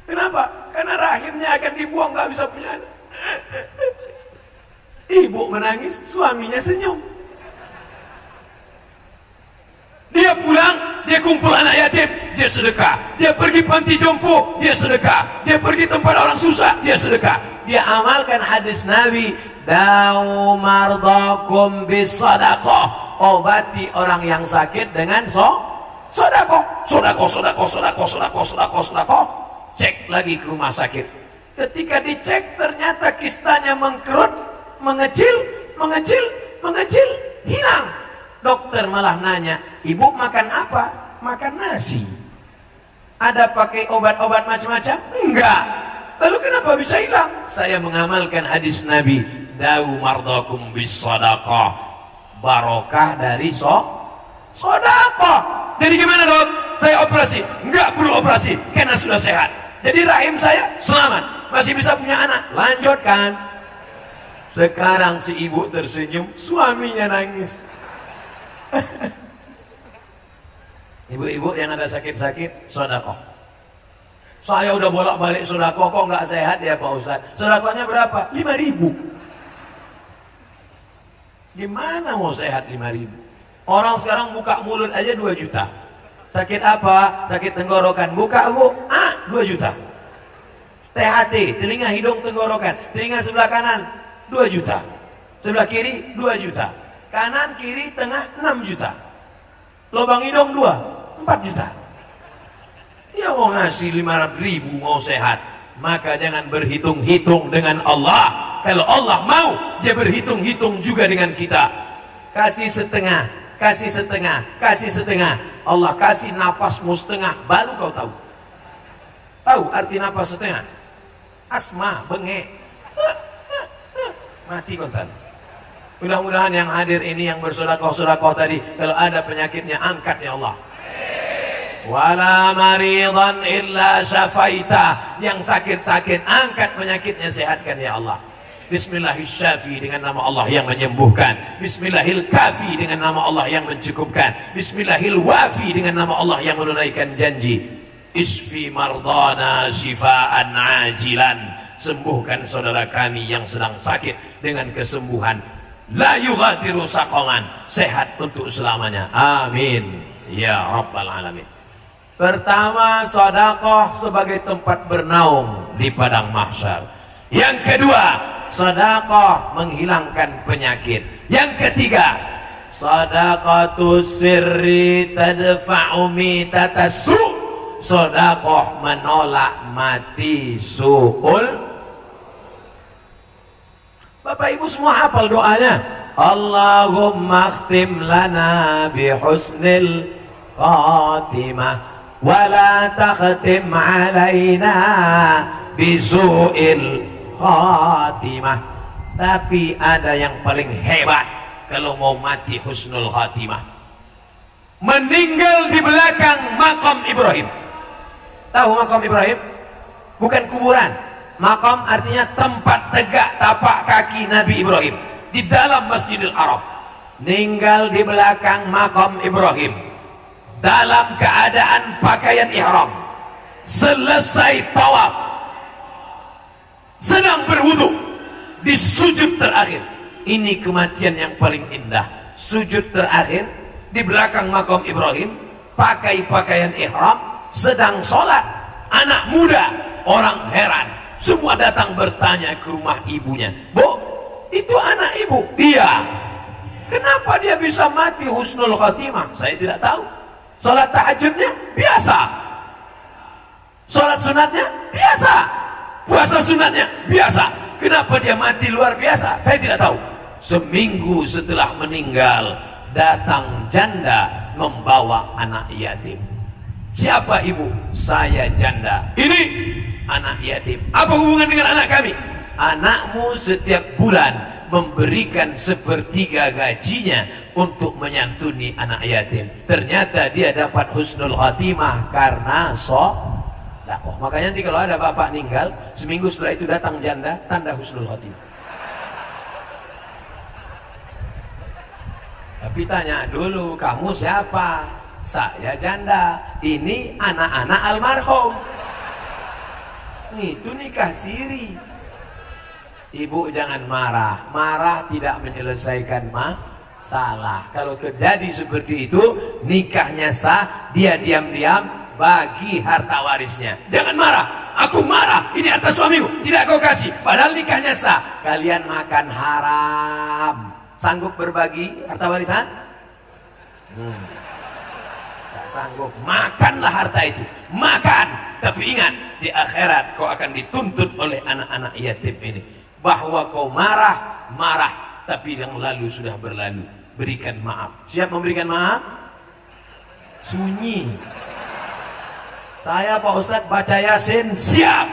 Kenapa? Karena rahimnya akan dibuang, nggak bisa punya anak. Ibu menangis, suaminya senyum. Dia pulang, dia kumpul anak yatim, dia sedekah. Dia pergi panti jompo, dia sedekah. Dia pergi tempat orang susah, dia sedekah. Dia amalkan hadis Nabi, da'u mardakum bisadaqah. Obati orang yang sakit dengan sedekah. Cek lagi ke rumah sakit. Ketika dicek ternyata kistanya mengkerut, mengecil, hilang. Dokter malah nanya, ibu makan apa? Makan nasi. Ada pakai obat-obat macam-macam? Enggak. Lalu kenapa bisa hilang? Saya mengamalkan hadis Nabi, da'u mardakum bisadaqah. Barokah dari sedekah. Jadi gimana dok? Saya operasi? Enggak perlu operasi karena sudah sehat. Jadi rahim saya selamat, masih bisa punya anak. Lanjutkan. Sekarang si ibu tersenyum, suaminya nangis. Ibu-ibu yang ada sakit-sakit, sedekah. Saya udah bolak-balik sedekah, kok nggak sehat ya Pak Ustaz? Sedekahnya berapa? 5.000. Gimana mau sehat 5.000? Orang sekarang buka mulut aja 2 juta. Sakit apa? Sakit tenggorokan. Buka bu, 2 juta. THT, telinga, hidung, tenggorokan. Telinga sebelah kanan 2 juta. Sebelah kiri 2 juta. Kanan, kiri, tengah 6 juta. Lubang hidung 2, 4 juta. Ya mau ngasih 500.000 mau sehat, maka jangan berhitung-hitung dengan Allah. Kalau Allah mau, dia berhitung-hitung juga dengan kita. Kasih setengah. Allah kasih napasmu setengah, baru kau tahu. Tahu arti napas setengah? Asma, bengek. Mati kontan. Mudah-mudahan yang hadir ini yang bersedekah tadi, kalau ada penyakitnya angkat ya Allah. Wala maridan illa syafaita. Yang sakit-sakit angkat penyakitnya, sehatkan ya Allah. Bismillahirrahmanirrahim, dengan nama Allah yang menyembuhkan. Bismillahirkafi, dengan nama Allah yang mencukupkan. Bismillahirwafi, dengan nama Allah yang menunaikan janji. Isfi mardana shifaan ajilan. Sembuhkan saudara kami yang sedang sakit dengan kesembuhan la yughadiru saqaman, sehat untuk selamanya. Amin ya rabbal alamin. Pertama, sedekah sebagai tempat bernaung di padang mahsyar. Yang kedua, sedekah menghilangkan penyakit. Yang ketiga, sedekatus sirri tadfa'u mitatasu. Sedekah menolak mati su'ul. Bapak Ibu semua hafal doanya. Allahumma khtim lana bihusnil khatimah wa la takhtim alaina bisu'il khatimah. Tapi ada yang paling hebat kalau mau mati husnul khatimah, meninggal di belakang makam Ibrahim. Tahu makam Ibrahim? Bukan kuburan. Makam artinya tempat tegak tapak kaki Nabi Ibrahim di dalam Masjidil Haram. Meninggal di belakang makam Ibrahim dalam keadaan pakaian ihram, selesai tawaf, sedang berwudu, di sujud terakhir. Ini kematian yang paling indah. Sujud terakhir di belakang makam Ibrahim, pakai pakaian ihram, sedang sholat. Anak muda, orang heran, semua datang bertanya ke rumah ibunya, "Bu, itu anak ibu?" "Iya." "Kenapa dia bisa mati husnul khatimah?" "Saya tidak tahu." "Sholat tahajudnya biasa, sholat sunatnya biasa, puasa sunatnya biasa. Kenapa dia mati luar biasa?" "Saya tidak tahu." Seminggu setelah meninggal, datang janda membawa anak yatim. "Siapa ibu?" "Saya janda." "Ini anak yatim." "Apa hubungan dengan anak kami?" "Anakmu setiap bulan memberikan sepertiga gajinya untuk menyantuni anak yatim. Ternyata dia dapat husnul khatimah karena sedekah." Makanya nanti kalau ada bapak meninggal, seminggu setelah itu datang janda, tanda husnul khatimah. Tapi tanya dulu, "Kamu siapa?" "Saya janda." "Ini anak-anak almarhum." Itu nikah siri. Ibu jangan marah. Marah tidak menyelesaikan masalah. Kalau terjadi seperti itu, nikahnya sah, dia diam-diam bagi harta warisnya. Jangan marah. "Aku marah, ini harta suamimu, tidak kau kasih." Padahal nikahnya sah. Kalian makan haram. Sanggup berbagi harta warisan? Tak sanggup. Makanlah harta itu. Makan. Tapi ingat, di akhirat kau akan dituntut oleh anak-anak yatim ini. Bahwa kau marah, tapi yang lalu sudah berlalu. Berikan maaf. Siap memberikan maaf? Sunyi. "Saya Pak Ustadz baca Yasin." Siap.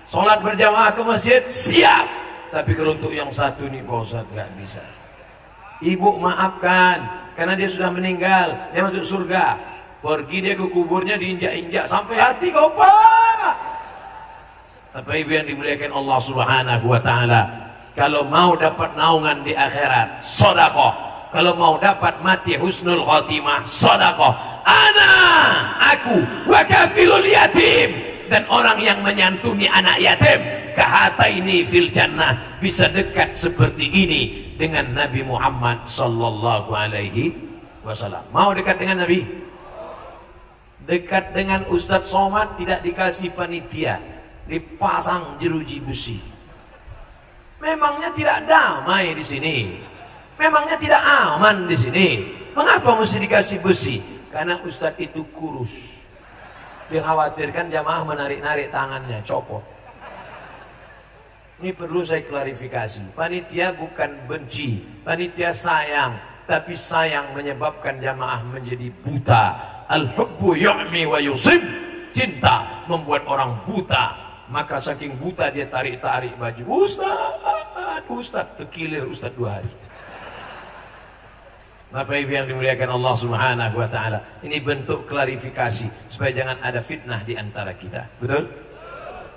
Sholat berjamaah ke masjid? Siap. Tapi kalau untuk yang satu nih Pak Ustadz gak bisa. Ibu maafkan, karena dia sudah meninggal, dia masuk surga. Pergi dia ke kuburnya, diinjak-injak sampai hati kau, Pak. Bapak Ibu yang dimuliakan Allah Subhanahu wa taala, kalau mau dapat naungan di akhirat, sedekah. Kalau mau dapat mati husnul khatimah, sedekah. Aku wa kafilul yatim, dan orang yang menyantuni anak yatim, kahataini fil jannah, bisa dekat seperti ini dengan Nabi Muhammad sallallahu alaihi wasallam. Mau dekat dengan Nabi? Dekat dengan Ustadz Somad tidak dikasih panitia, dipasang jeruji besi. Memangnya tidak damai di sini? Memangnya tidak aman di sini? Mengapa mesti dikasih besi? Karena Ustadz itu kurus. Dikhawatirkan jamaah menarik-narik tangannya, copot. Ini perlu saya klarifikasi. Panitia bukan benci, panitia sayang, tapi sayang menyebabkan jamaah menjadi buta. Al-hubbu yu'mi wa yusib. Cinta membuat orang buta. Maka saking buta dia tarik-tarik baju. Ustaz, terkilir Ustaz 2 hari. Bapak Ibu yang dimuliakan Allah Subhanahu wa taala, ini bentuk klarifikasi supaya jangan ada fitnah di antara kita. Betul?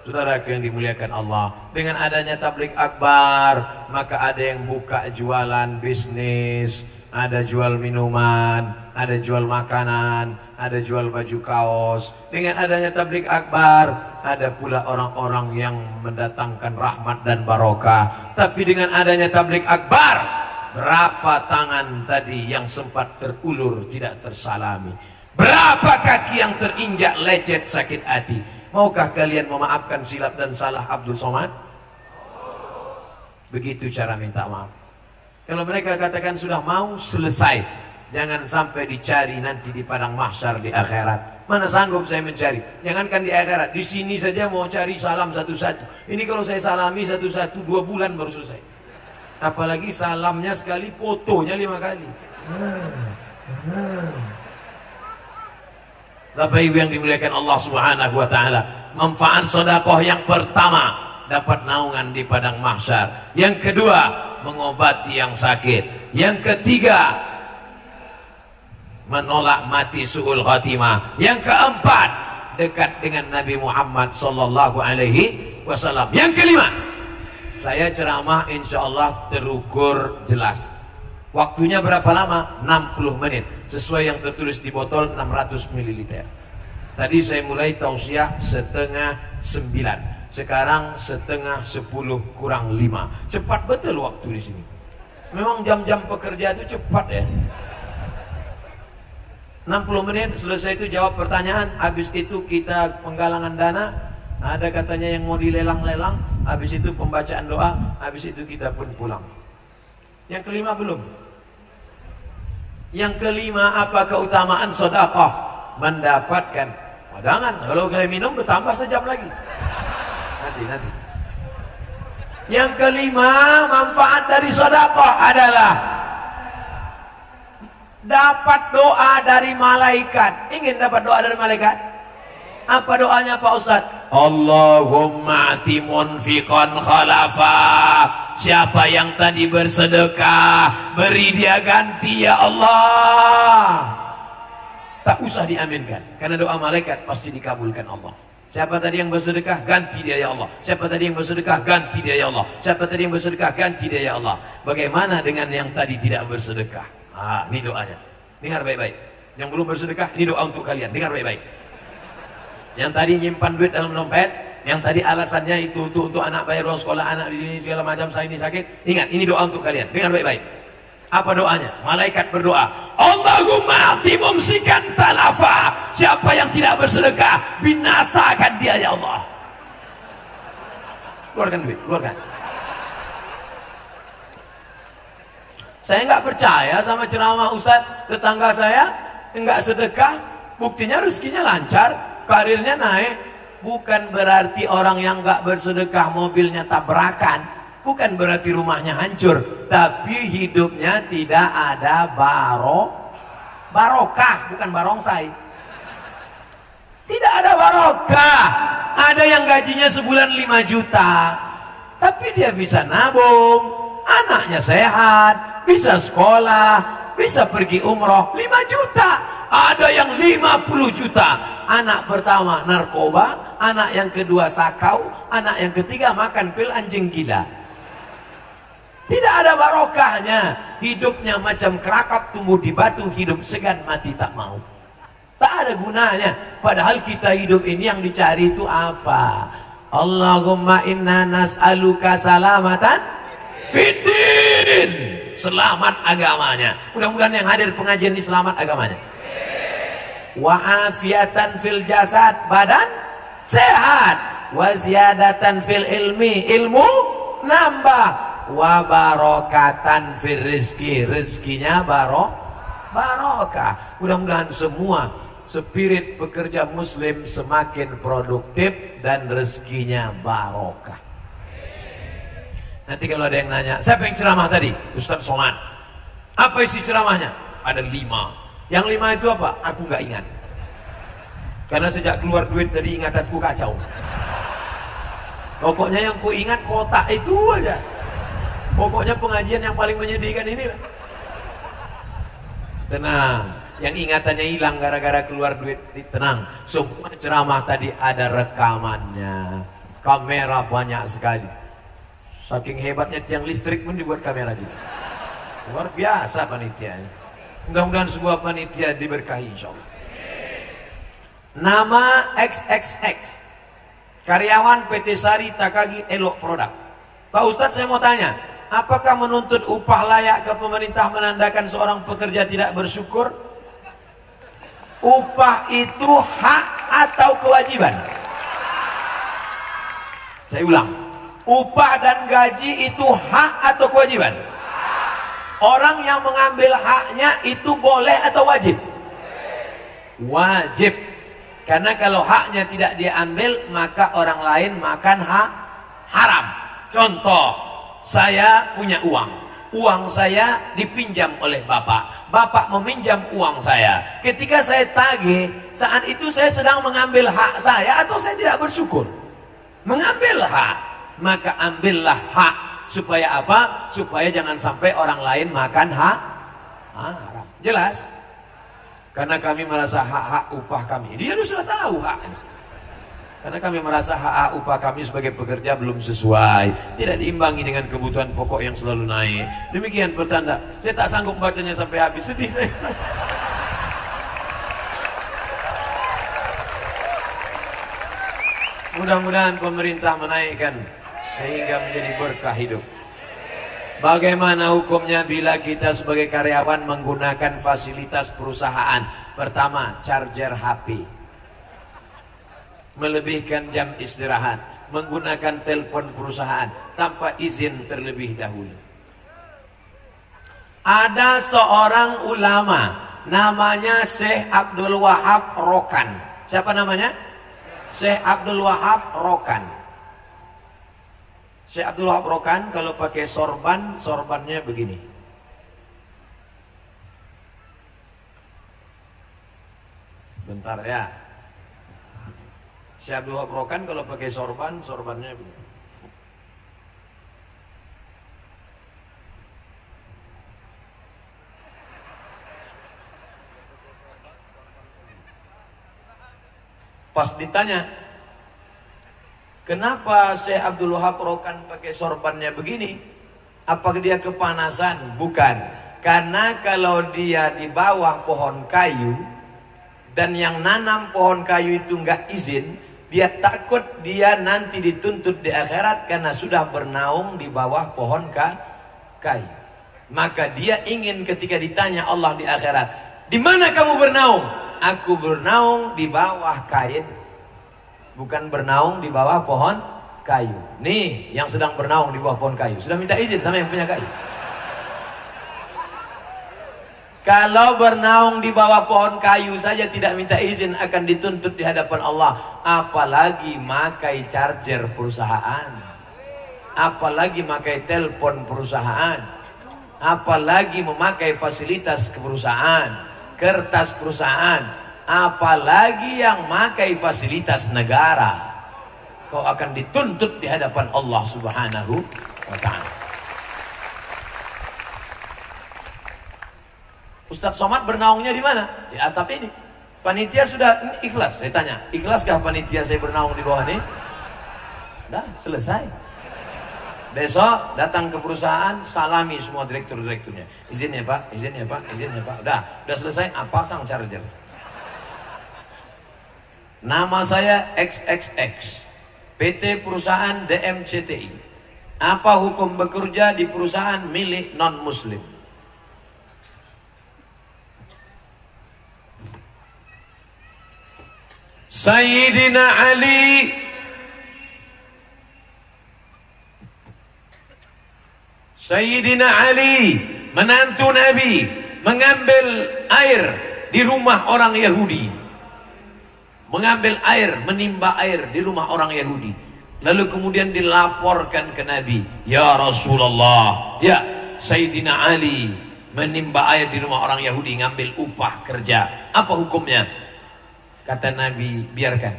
Saudara yang dimuliakan Allah, dengan adanya tabligh akbar, maka ada yang buka jualan bisnis, ada jual minuman, ada jual makanan, ada jual baju kaos. Dengan adanya tabligh akbar, ada pula orang-orang yang mendatangkan rahmat dan barokah. Tapi dengan adanya tabligh akbar, berapa tangan tadi yang sempat terulur tidak tersalami? Berapa kaki yang terinjak lecet sakit hati? Maukah kalian memaafkan silap dan salah Abdul Somad? Begitu cara minta maaf. Kalau mereka katakan sudah mau, selesai. Jangan sampai dicari nanti di padang mahsyar di akhirat. Mana sanggup saya mencari? Jangankan di akhirat, di sini saja mau cari salam satu-satu. Ini kalau saya salami satu-satu 2 bulan baru selesai. Apalagi salamnya sekali, fotonya 5 kali. Bapak Ibu yang dimuliakan Allah Subhanahu wa taala, manfaat sedekah yang pertama, dapat naungan di padang mahsyar. Yang kedua, mengobati yang sakit. Yang ketiga, menolak mati su'ul khatimah. Yang keempat, dekat dengan Nabi Muhammad sallallahu alaihi wasallam. Yang kelima, saya ceramah insyaallah terukur jelas. Waktunya berapa lama? 60 menit. Sesuai yang tertulis di botol 600 ml. Tadi saya mulai tausiah 8:30. Sekarang 9:10 kurang 5. Cepat betul waktu di sini. Memang jam-jam pekerja itu cepat ya. 60 menit selesai itu jawab pertanyaan, habis itu kita penggalangan dana, ada katanya yang mau dilelang-lelang, habis itu pembacaan doa, habis itu kita pun pulang. Yang kelima belum. Yang kelima, apa keutamaan sedekah? Mendapatkan wadangan. Kalau kalian minum bertambah sejam lagi. Nanti. Yang kelima, manfaat dari sedekah adalah dapat doa dari malaikat. Ingin dapat doa dari malaikat? Apa doanya Pak Ustaz? Allahumma ati munfiqan khalafa. Siapa yang tadi bersedekah, beri dia ganti ya Allah. Tak usah diaminkan, karena doa malaikat pasti dikabulkan Allah. Siapa tadi yang bersedekah, ganti dia ya Allah. Siapa tadi yang bersedekah, ganti dia ya Allah. Siapa tadi yang bersedekah, ganti dia ya Allah. Bagaimana dengan yang tadi tidak bersedekah? Ini doanya. Dengar baik-baik. Yang belum bersedekah, ini doa untuk kalian. Dengar baik-baik. Yang tadi nyimpan duit dalam dompet, yang tadi alasannya itu untuk anak bayar uang sekolah anak di sini segala macam, saya ini sakit. Ingat, ini doa untuk kalian. Dengar baik-baik. Apa doanya? Malaikat berdoa, Allahumma ati mumsikan talafa. Siapa yang tidak bersedekah, binasakan dia ya Allah. Keluarkan duit, keluarkan. Saya nggak percaya sama ceramah Ustadz, tetangga saya nggak sedekah, buktinya rezekinya lancar, karirnya naik. Bukan berarti orang yang nggak bersedekah mobilnya tabrakan, bukan berarti rumahnya hancur, tapi hidupnya tidak ada barokah, bukan barongsai. Tidak ada barokah. Ada yang gajinya sebulan 5 juta, tapi dia bisa nabung, anaknya sehat, bisa sekolah, bisa pergi umroh 5 juta. Ada yang 50 juta. Anak pertama narkoba, anak yang kedua sakau, anak yang ketiga makan pil anjing gila. Tidak ada barokahnya. Hidupnya macam kerakap tumbuh di batu, hidup segan mati tak mau. Tak ada gunanya. Padahal kita hidup ini yang dicari itu apa? Allahumma inna nas'aluka salamatan fiddin. Selamat agamanya. Mudah-mudahan yang hadir pengajian ini selamat agamanya. Wa afiatan fil jasad, badan sehat. Wa ziyadatan fil ilmi, ilmu nambah. Wa barokatan fil rizki, rizkinya barokah. Mudah-mudahan semua spirit pekerja muslim semakin produktif dan rezekinya barokah. Nanti kalau ada yang nanya, siapa yang ceramah tadi? Ustaz Somad. Apa isi ceramahnya? Ada 5. Yang 5 itu apa? Aku nggak ingat. Karena sejak keluar duit tadi ingatanku kacau. Pokoknya yang ku ingat kotak itu aja. Pokoknya pengajian yang paling menyedihkan ini lah. Tenang, yang ingatannya hilang gara-gara keluar duit, tenang. Semua ceramah tadi ada rekamannya. Kamera banyak sekali. Saking hebatnya tiang listrik pun dibuat kamera juga. Luar biasa panitia. Mudah-mudahan sebuah panitia diberkahi insyaallah. Nama XXX, karyawan PT Sari Takagi Elok Produk. Pak Ustadz, saya mau tanya, apakah menuntut upah layak ke pemerintah menandakan seorang pekerja tidak bersyukur? Upah itu hak atau kewajiban? Saya ulang, upah dan gaji itu hak atau kewajiban? Orang yang mengambil haknya itu boleh atau wajib? Wajib. Karena kalau haknya tidak diambil, maka orang lain makan hak haram. Contoh, saya punya uang. Uang saya dipinjam oleh bapak. Bapak meminjam uang saya. Ketika saya tagih, saat itu saya sedang mengambil hak saya atau saya tidak bersyukur? Mengambil hak. Maka ambillah hak. Supaya apa? Supaya jangan sampai orang lain makan hak haram. Jelas? Karena kami merasa hak-hak upah kami, dia sudah tahu hak. Karena kami merasa hak upah kami sebagai pekerja belum sesuai, tidak diimbangi dengan kebutuhan pokok yang selalu naik. Demikian pertanda. Saya tak sanggup bacanya sampai habis, sedih saya. Mudah-mudahan pemerintah menaikkan sehingga menjadi berkah hidup. Bagaimana hukumnya bila kita sebagai karyawan menggunakan fasilitas perusahaan? Pertama, charger HP, melebihkan jam istirahat, menggunakan telepon perusahaan tanpa izin terlebih dahulu. Ada seorang ulama namanya Syekh Abdul Wahab Rokan. Siapa namanya? Syekh Abdul Wahab Rokan. Syekh Abdul Wahab Rokan kalau pakai sorban, sorbannya begini. Bentar ya. Syekh Abdul Wahab Rokan kalau pakai sorban, sorbannya begini. Pas ditanya, kenapa Syekh Abdul Wahab Rokan pakai sorbannya begini? Apakah dia kepanasan? Bukan. Karena kalau dia di bawah pohon kayu dan yang nanam pohon kayu itu nggak izin, dia takut dia nanti dituntut di akhirat karena sudah bernaung di bawah pohon kayu. Maka dia ingin ketika ditanya Allah di akhirat, di mana kamu bernaung? Aku bernaung di bawah kain. Bukan bernaung di bawah pohon kayu. Nih yang sedang bernaung di bawah pohon kayu sudah minta izin sama yang punya kayu. Kalau bernaung di bawah pohon kayu saja tidak minta izin akan dituntut di hadapan Allah. Apalagi makai charger perusahaan, apalagi makai telepon perusahaan, apalagi memakai fasilitas perusahaan, kertas perusahaan, apalagi yang makai fasilitas negara. Kau akan dituntut di hadapan Allah Subhanahu wa ta'ala. Ustadz Somad bernaungnya di mana? Di atap ini. Panitia sudah ini ikhlas. Saya tanya, ikhlaskah panitia saya bernaung di bawah ini? Dah selesai. Besok datang ke perusahaan, salami semua direktur-direkturnya. Izin ya Pak, izin ya Pak, izin ya Pak. Udah selesai, pasang charger. Nama saya XXX, PT Perusahaan DMCTI. Apa hukum bekerja di perusahaan milik non-muslim? Sayyidina Ali menantu Nabi mengambil air di rumah orang Yahudi. Mengambil air, menimba air di rumah orang Yahudi. Lalu kemudian dilaporkan ke Nabi, ya Rasulullah, ya Sayyidina Ali menimba air di rumah orang Yahudi, ngambil upah kerja. Apa hukumnya? Kata Nabi, biarkan.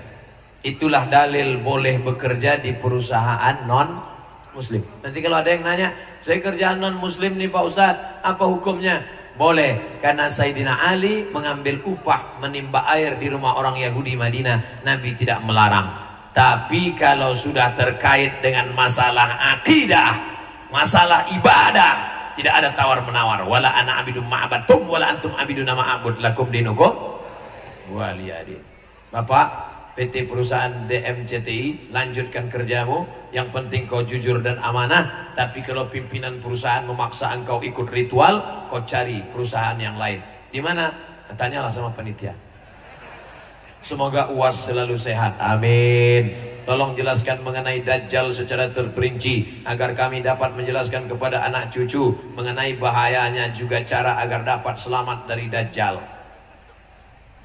Itulah dalil boleh bekerja di perusahaan non-muslim. Nanti kalau ada yang nanya, saya kerjaan non-muslim nih Pak Ustadz, apa hukumnya? Boleh, karena Sayyidina Ali mengambil upah menimba air di rumah orang Yahudi Madinah, Nabi tidak melarang. Tapi kalau sudah terkait dengan masalah akidah, masalah ibadah, tidak ada tawar-menawar. Wala ana abidum ma'abatum wala antum abiduna ma'abud lakum dinukum waliyadin. Bapak PT Perusahaan DMCTI, lanjutkan kerjamu. Yang penting kau jujur dan amanah. Tapi kalau pimpinan perusahaan memaksa engkau ikut ritual, kau cari perusahaan yang lain. Di mana? Tanyalah sama panitia. Semoga UAS selalu sehat. Amin. Tolong jelaskan mengenai Dajjal secara terperinci, agar kami dapat menjelaskan kepada anak cucu mengenai bahayanya, juga cara agar dapat selamat dari Dajjal.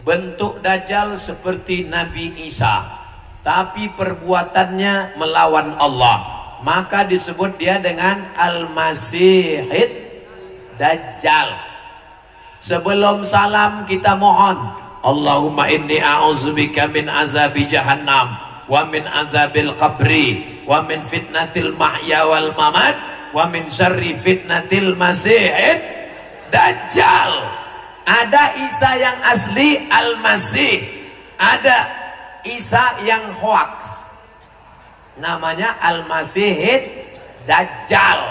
Bentuk Dajjal seperti Nabi Isa, tapi perbuatannya melawan Allah, maka disebut dia dengan Al-Masihid Dajjal. Sebelum salam kita mohon, Allahumma inni a'udzubika min azabi jahannam wa min azabil qabri wa min fitnatil mahya wal mamat wa min syarri fitnatil Masihid Dajjal. Ada Isa yang asli, Al-Masih. Ada Isa yang hoax, namanya Al-Masihid Dajjal.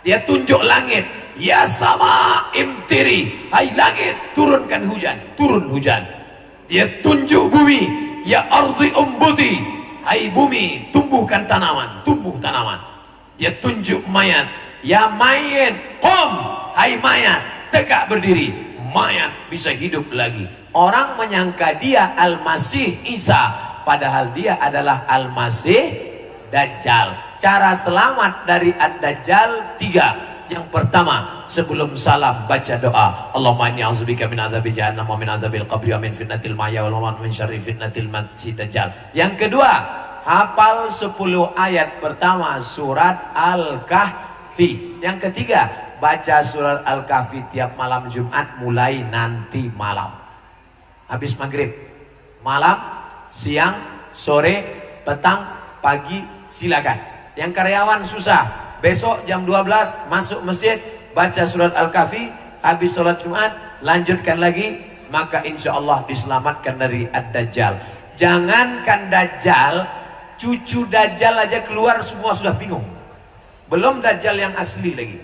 Dia tunjuk langit, ya sama imtiri, hai langit turunkan hujan, turun hujan. Dia tunjuk bumi, ya ardi umbuti, hai bumi tumbuhkan tanaman, tumbuh tanaman. Dia tunjuk mayat, Ya mayit, qum, hai mayat, tegak berdiri. Mayat bisa hidup lagi. Orang menyangka dia Al-Masih Isa, padahal dia adalah Al-Masih Dajjal. Cara selamat dari Ad-Dajjal 3. Yang pertama, sebelum salam baca doa, Allahumma inni a'udzubika min adzabi jahannam wa min adzabil qabri wa min fitnatil mahya wal mamat min syarri fitnatil masiihid dajjal. Yang kedua, hafal 10 ayat pertama surat Al-Kahfi. Yang ketiga, baca surat Al-Kahfi tiap malam Jumat mulai nanti malam. Habis maghrib, malam, siang, sore, petang, pagi, silakan. Yang karyawan susah, besok jam 12 masuk masjid, baca surat Al-Kahfi, habis sholat Jumat, lanjutkan lagi, maka insya Allah diselamatkan dari Ad-Dajjal. Jangankan Dajjal, cucu Dajjal aja keluar semua sudah bingung. Belum Dajjal yang asli lagi.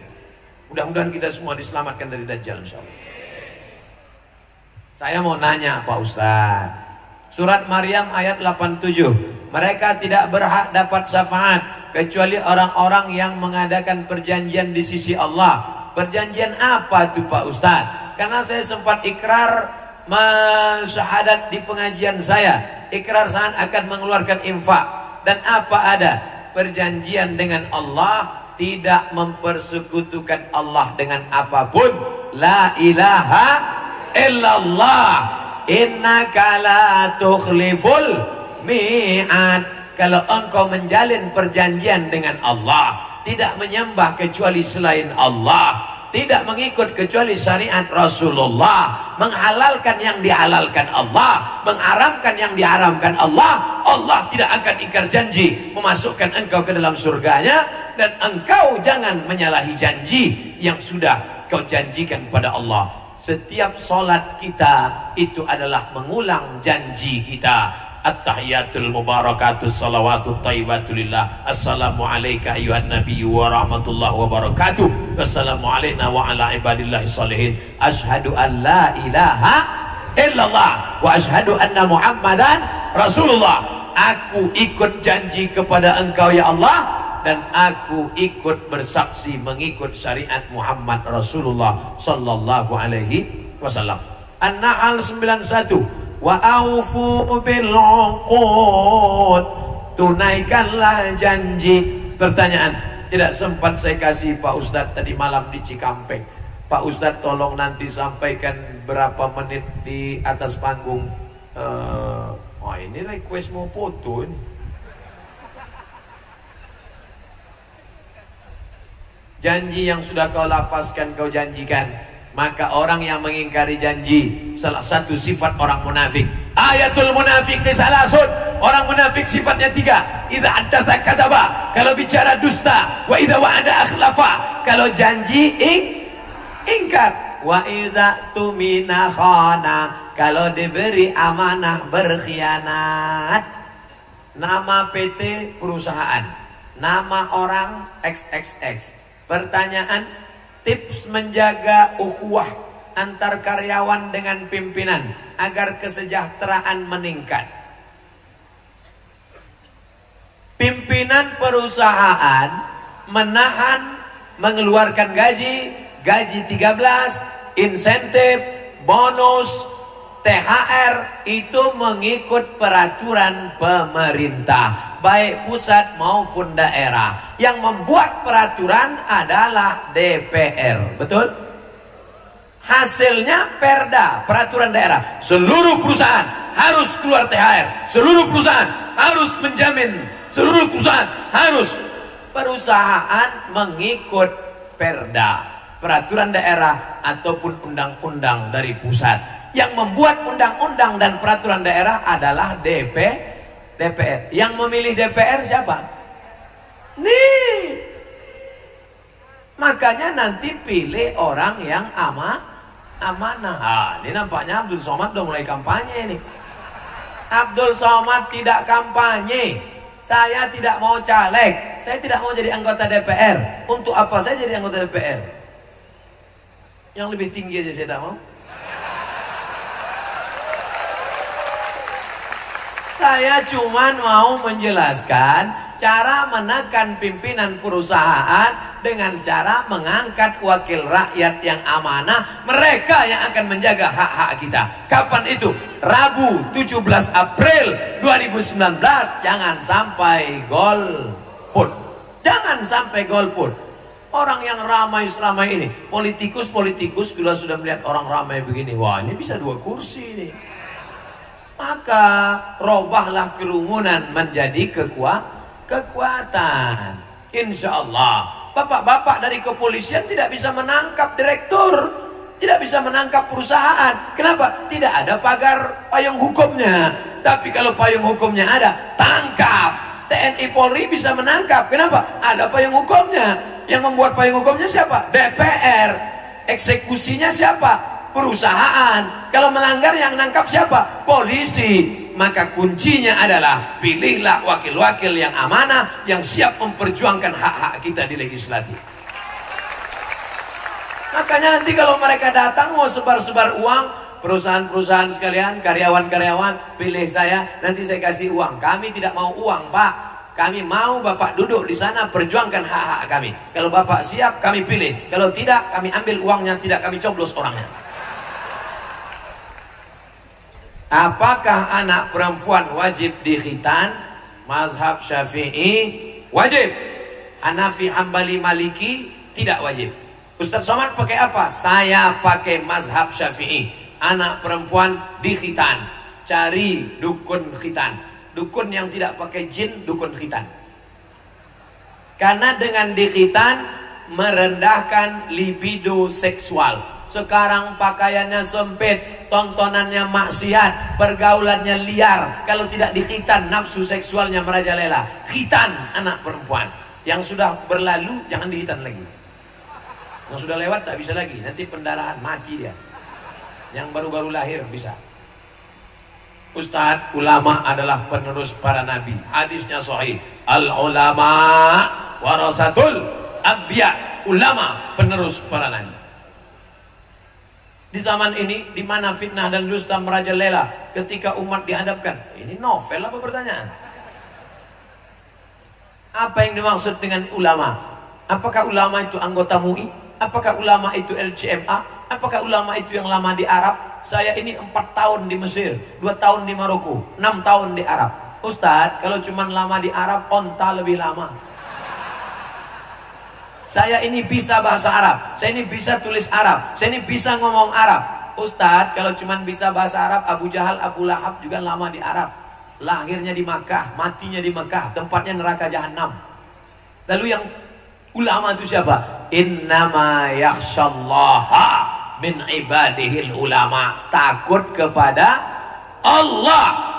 Mudah-mudahan kita semua diselamatkan dari Dajjal insya Allah. Saya mau nanya Pak Ustaz, surat Maryam ayat 87, mereka tidak berhak dapat syafaat kecuali orang-orang yang mengadakan perjanjian di sisi Allah. Perjanjian apa tuh Pak Ustaz? Karena saya sempat ikrar syahadat di pengajian saya, ikrar saat akan mengeluarkan infak, dan apa ada perjanjian dengan Allah, tidak mempersekutukan Allah dengan apapun. La ilaha illallah, innaka la tukhliful mi'ad. Kalau engkau menjalin perjanjian dengan Allah, tidak menyembah kecuali selain Allah, tidak mengikut kecuali syariat Rasulullah, menghalalkan yang dihalalkan Allah, mengharamkan yang diharamkan Allah, Allah tidak akan ingkar janji memasukkan engkau ke dalam surganya, dan engkau jangan menyalahi janji yang sudah kau janjikan pada Allah. Setiap solat kita itu adalah mengulang janji kita. At-tahiyatul mubarakatus salawatut thayyibatulillah. Assalamu alayka ayuhan nabiyyu wa rahmatullahi wa barakatuh. Wassalamu alayna wa ala ibadillahi salihin. Ashhadu an la ilaha illallah wa ashhadu anna muhammadan rasulullah. Aku ikut janji kepada engkau ya Allah, dan aku ikut bersaksi mengikut syariat Muhammad Rasulullah sallallahu alaihi wasallam. An-Nahl 91. Wa aufu bil uqud, tunaikanlah janji. Pertanyaan, tidak sempat saya kasih Pak Ustadz tadi malam di Cikampek. Pak Ustadz tolong nanti sampaikan berapa menit di atas panggung. Ini request mau foto ini. Janji yang sudah kau lafazkan, kau janjikan. Maka orang yang mengingkari janji, salah satu sifat orang munafik. Ayatul munafik salasun. Orang munafik sifatnya 3. Idza haddatsa kadzaba, kalau bicara dusta. Wa idza wa'ada akhlafa, kalau janji ingkar. Wa idza tumina khana, kalau diberi amanah berkhianat. Nama PT perusahaan, nama orang XXX. Pertanyaan, tips menjaga ukhuwah antar karyawan dengan pimpinan agar kesejahteraan meningkat. Pimpinan perusahaan menahan mengeluarkan gaji 13, insentif, bonus, THR itu mengikut peraturan pemerintah, baik pusat maupun daerah. Yang membuat peraturan adalah DPR, betul? Hasilnya perda, peraturan daerah. Seluruh perusahaan harus keluar THR, seluruh perusahaan harus menjamin, seluruh perusahaan harus. Perusahaan mengikut perda, peraturan daerah ataupun undang-undang dari pusat. Yang membuat undang-undang dan peraturan daerah adalah DPR. Yang memilih DPR siapa? Nih. Makanya nanti pilih orang yang amanah. Ini nampaknya Abdul Somad udah mulai kampanye nih. Abdul Somad tidak kampanye. Saya tidak mau caleg. Saya tidak mau jadi anggota DPR. Untuk apa saya jadi anggota DPR? Yang lebih tinggi aja saya tak mau. Saya cuma mau menjelaskan cara menekan pimpinan perusahaan dengan cara mengangkat wakil rakyat yang amanah, mereka yang akan menjaga hak-hak kita. Kapan itu? Rabu 17 April 2019. Jangan sampai golput. Jangan sampai golput. Orang yang ramai selama ini, politikus bila sudah melihat orang ramai begini, wah ini bisa 2 kursi nih. Maka robahlah kerumunan menjadi kekuatan. Insya Allah bapak-bapak dari kepolisian tidak bisa menangkap direktur, tidak bisa menangkap perusahaan. Kenapa? Tidak ada pagar payung hukumnya. Tapi kalau payung hukumnya ada, tangkap. TNI Polri bisa menangkap. Kenapa? Ada payung hukumnya. Yang membuat payung hukumnya siapa? DPR. Eksekusinya siapa? Perusahaan. Kalau melanggar yang nangkap siapa? Polisi. Maka kuncinya adalah pilihlah wakil-wakil yang amanah, yang siap memperjuangkan hak-hak kita di legislatif. Makanya nanti kalau mereka datang mau sebar-sebar uang, perusahaan-perusahaan sekalian, karyawan-karyawan, pilih saya, nanti saya kasih uang. Kami tidak mau uang, Pak. Kami mau Bapak duduk di sana perjuangkan hak-hak kami. Kalau Bapak siap, kami pilih. Kalau tidak, kami ambil uangnya, tidak kami coblos orangnya. Apakah anak perempuan wajib dikhitan? Mazhab Syafi'i wajib. Hanafi, Hambali, Maliki tidak wajib. Ustaz Somad pakai apa? Saya pakai mazhab Syafi'i. Anak perempuan dikhitan. Cari dukun khitan. Dukun yang tidak pakai jin, dukun khitan. Karena dengan dikhitan merendahkan libido seksual. Sekarang pakaiannya sempit, tontonannya maksiat, pergaulannya liar. Kalau tidak dikhitan, nafsu seksualnya merajalela. Khitan anak perempuan. Yang sudah berlalu jangan dikhitan lagi. Yang sudah lewat tak bisa lagi, nanti pendarahan mati dia. Yang baru-baru lahir bisa. Ustadz, ulama adalah penerus para nabi. Hadisnya sahih. Al ulama warasatul anbiya. Ulama penerus para nabi. Di zaman ini, di mana fitnah dan dusta merajalela, ketika umat dihadapkan, ini novel apa pertanyaan? Apa yang dimaksud dengan ulama? Apakah ulama itu anggota MUI? Apakah ulama itu LCMA? Apakah ulama itu yang lama di Arab? Saya ini 4 tahun di Mesir, 2 tahun di Maroko, 6 tahun di Arab. Ustadz, kalau cuma lama di Arab, onta lebih lama. Saya ini bisa bahasa Arab, saya ini bisa tulis Arab, saya ini bisa ngomong Arab. Ustadz, kalau cuma bisa bahasa Arab, Abu Jahal, Abu Lahab juga lama di Arab. Lahirnya di Makkah, matinya di Makkah, tempatnya neraka jahanam. Lalu yang ulama itu siapa? Innama yakhshallaha min ibadihil ulama. Takut kepada Allah.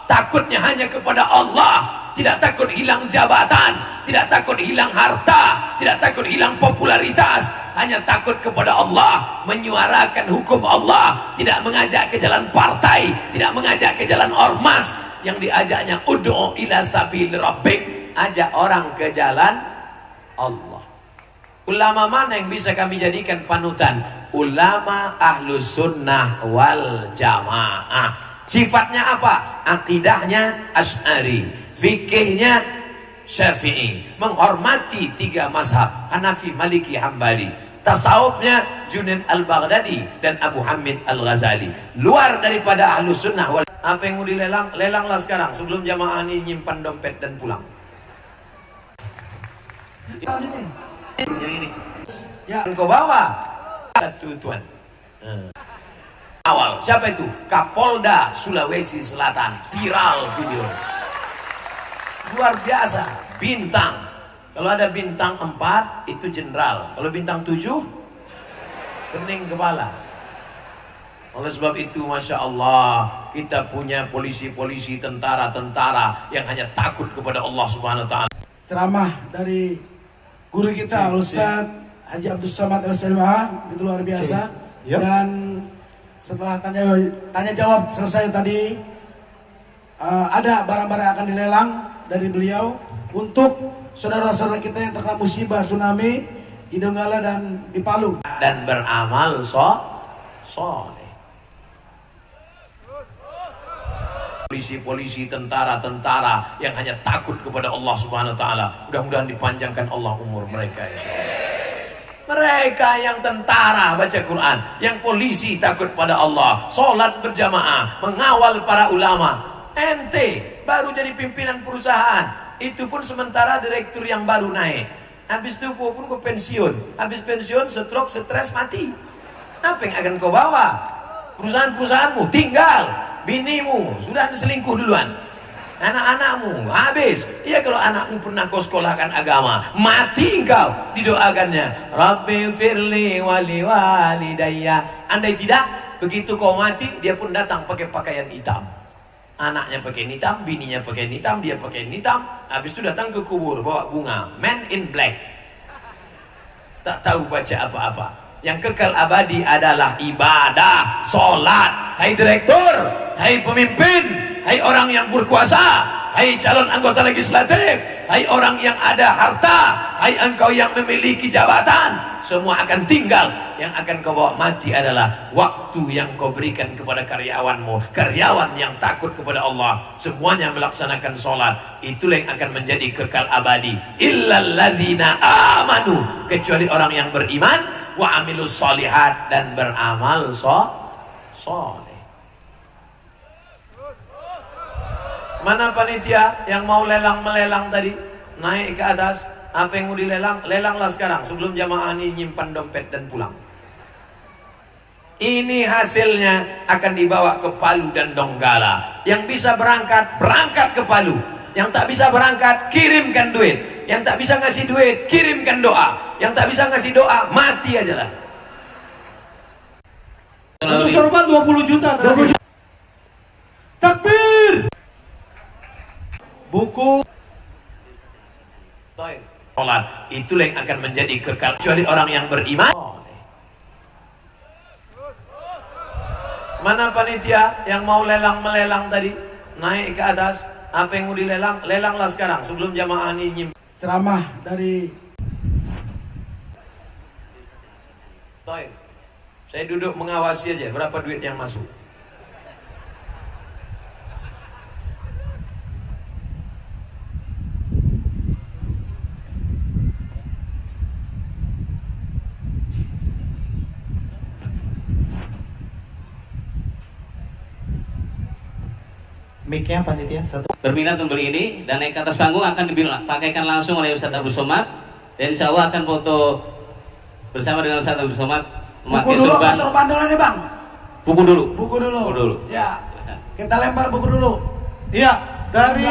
Takutnya hanya kepada Allah. Tidak takut hilang jabatan, tidak takut hilang harta, tidak takut hilang popularitas, hanya takut kepada Allah, menyuarakan hukum Allah, tidak mengajak ke jalan partai, tidak mengajak ke jalan ormas. Yang diajaknya ud'u ila sabil rabbik, ajak orang ke jalan Allah. Ulama mana yang bisa kami jadikan panutan? Ulama ahlus sunnah wal jamaah. Sifatnya apa? Akidahnya Asy'ari, fikihnya Syafi'i, menghormati 3 mazhab, Hanafi, Maliki, Hambali. Tasawufnya Junaid al-Baghdadi dan Abu Hamid al-Ghazali. Luar daripada ahlus sunnah wal. Apa yang mau dilelang? Lelanglah sekarang sebelum jamaah ini nyimpan dompet dan pulang. Yang ini ya engkau bawa satu tuan. Awal siapa itu? Kapolda Sulawesi Selatan, viral video. Luar biasa, bintang. Kalau ada bintang 4 itu jenderal, kalau bintang 7 pening kepala. Oleh sebab itu, Masya Allah, kita punya polisi-polisi, tentara-tentara yang hanya takut kepada Allah Subhanahu Wa Taala. Ceramah dari guru kita Ustaz Haji Abdus Somad Al-Salimah itu luar biasa. Dan setelah tanya jawab selesai tadi, ada barang-barang yang akan dilelang dari beliau untuk saudara-saudara kita yang terkena musibah tsunami di Donggala dan di Palu, dan beramal soleh. polisi-polisi, tentara-tentara yang hanya takut kepada Allah Subhanahu wa taala. Mudah-mudahan dipanjangkan Allah umur mereka, insyaallah. Mereka yang tentara baca Quran, yang polisi takut pada Allah, sholat berjamaah, mengawal para ulama. Ente baru jadi pimpinan perusahaan, itu pun sementara direktur yang baru naik. Habis itu pun kau pensiun, habis pensiun stroke, stres, mati. Apa yang akan kau bawa? Perusahaan-perusahaanmu tinggal, binimu sudah selingkuh duluan, anak-anakmu habis. Iya, kalau anakmu pernah kau sekolahkan agama, mati engkau didoakannya, Rabbi firli wali walidayya. Andai tidak, begitu kau mati, dia pun datang pakai pakaian hitam. Anaknya pakai hitam, bininya pakai hitam, dia pakai hitam. Habis itu datang ke kubur bawa bunga, man in black. Tak tahu baca apa-apa. Yang kekal abadi adalah ibadah, sholat. Hai direktur, hai pemimpin, hai orang yang berkuasa, hai calon anggota legislatif, hai orang yang ada harta, hai engkau yang memiliki jabatan, semua akan tinggal. Yang akan kau bawa mati adalah waktu yang kau berikan kepada karyawanmu. Karyawan yang takut kepada Allah, semuanya melaksanakan sholat, itulah yang akan menjadi kekal abadi. Illalladzina amanu, kecuali orang yang beriman, wa amilus sholihat, dan beramal soleh. Mana panitia yang mau lelang-melelang tadi? Naik ke atas. Apa yang mau dilelang? Lelanglah sekarang sebelum jamaah ini nyimpan dompet dan pulang. Ini hasilnya akan dibawa ke Palu dan Donggala. Yang bisa berangkat, berangkat ke Palu. Yang tak bisa berangkat, kirimkan duit. Yang tak bisa ngasih duit, kirimkan doa. Yang tak bisa ngasih doa, mati aja lah. Untuk sorban 20 juta. 20 juta. Takbir. Buku sholat, itulah yang akan menjadi kekal, kecuali orang yang beriman. Mana panitia yang mau lelang-melelang tadi? Naik ke atas. Apa yang mau dilelang? Lelanglah sekarang sebelum jamaah ini nyimpan. Ceramah dari Saya duduk mengawasi aja berapa duit yang masuk. mic-nya panitia satu. Berminat membeli ini dan naik ke atas panggung akan dipakaikan langsung oleh Ustadz Abdul Somad, dan insya Allah akan foto bersama dengan Ustadz Abdul Somad memakai buku dulu, surban. sorban dulu nih bang. Buku dulu. Buku dulu. Buku dulu. Ya. Kita lempar buku dulu. Iya, dari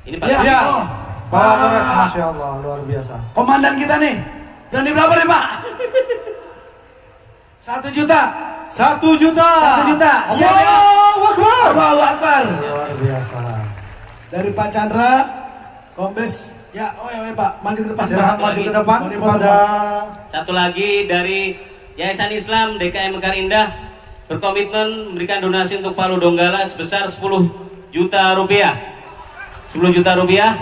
ini Pak. ya. Oh. Pak Murat, Masya Allah, luar biasa. Komandan kita nih. Berani berapa nih Pak? 1 juta. 1 juta. 1 juta. Siap ya? Allahu Akbar. Allahu Akbar. Luar biasa. Dari Pak Chandra, Kombes. Ya, oh ya Pak, maju ke depan. Silahkan maju ke depan Mau kepada Satu lagi dari Yayasan Islam DKM Mekar Indah berkomitmen memberikan donasi untuk Palu Donggala sebesar 10 juta rupiah. 10 juta rupiah.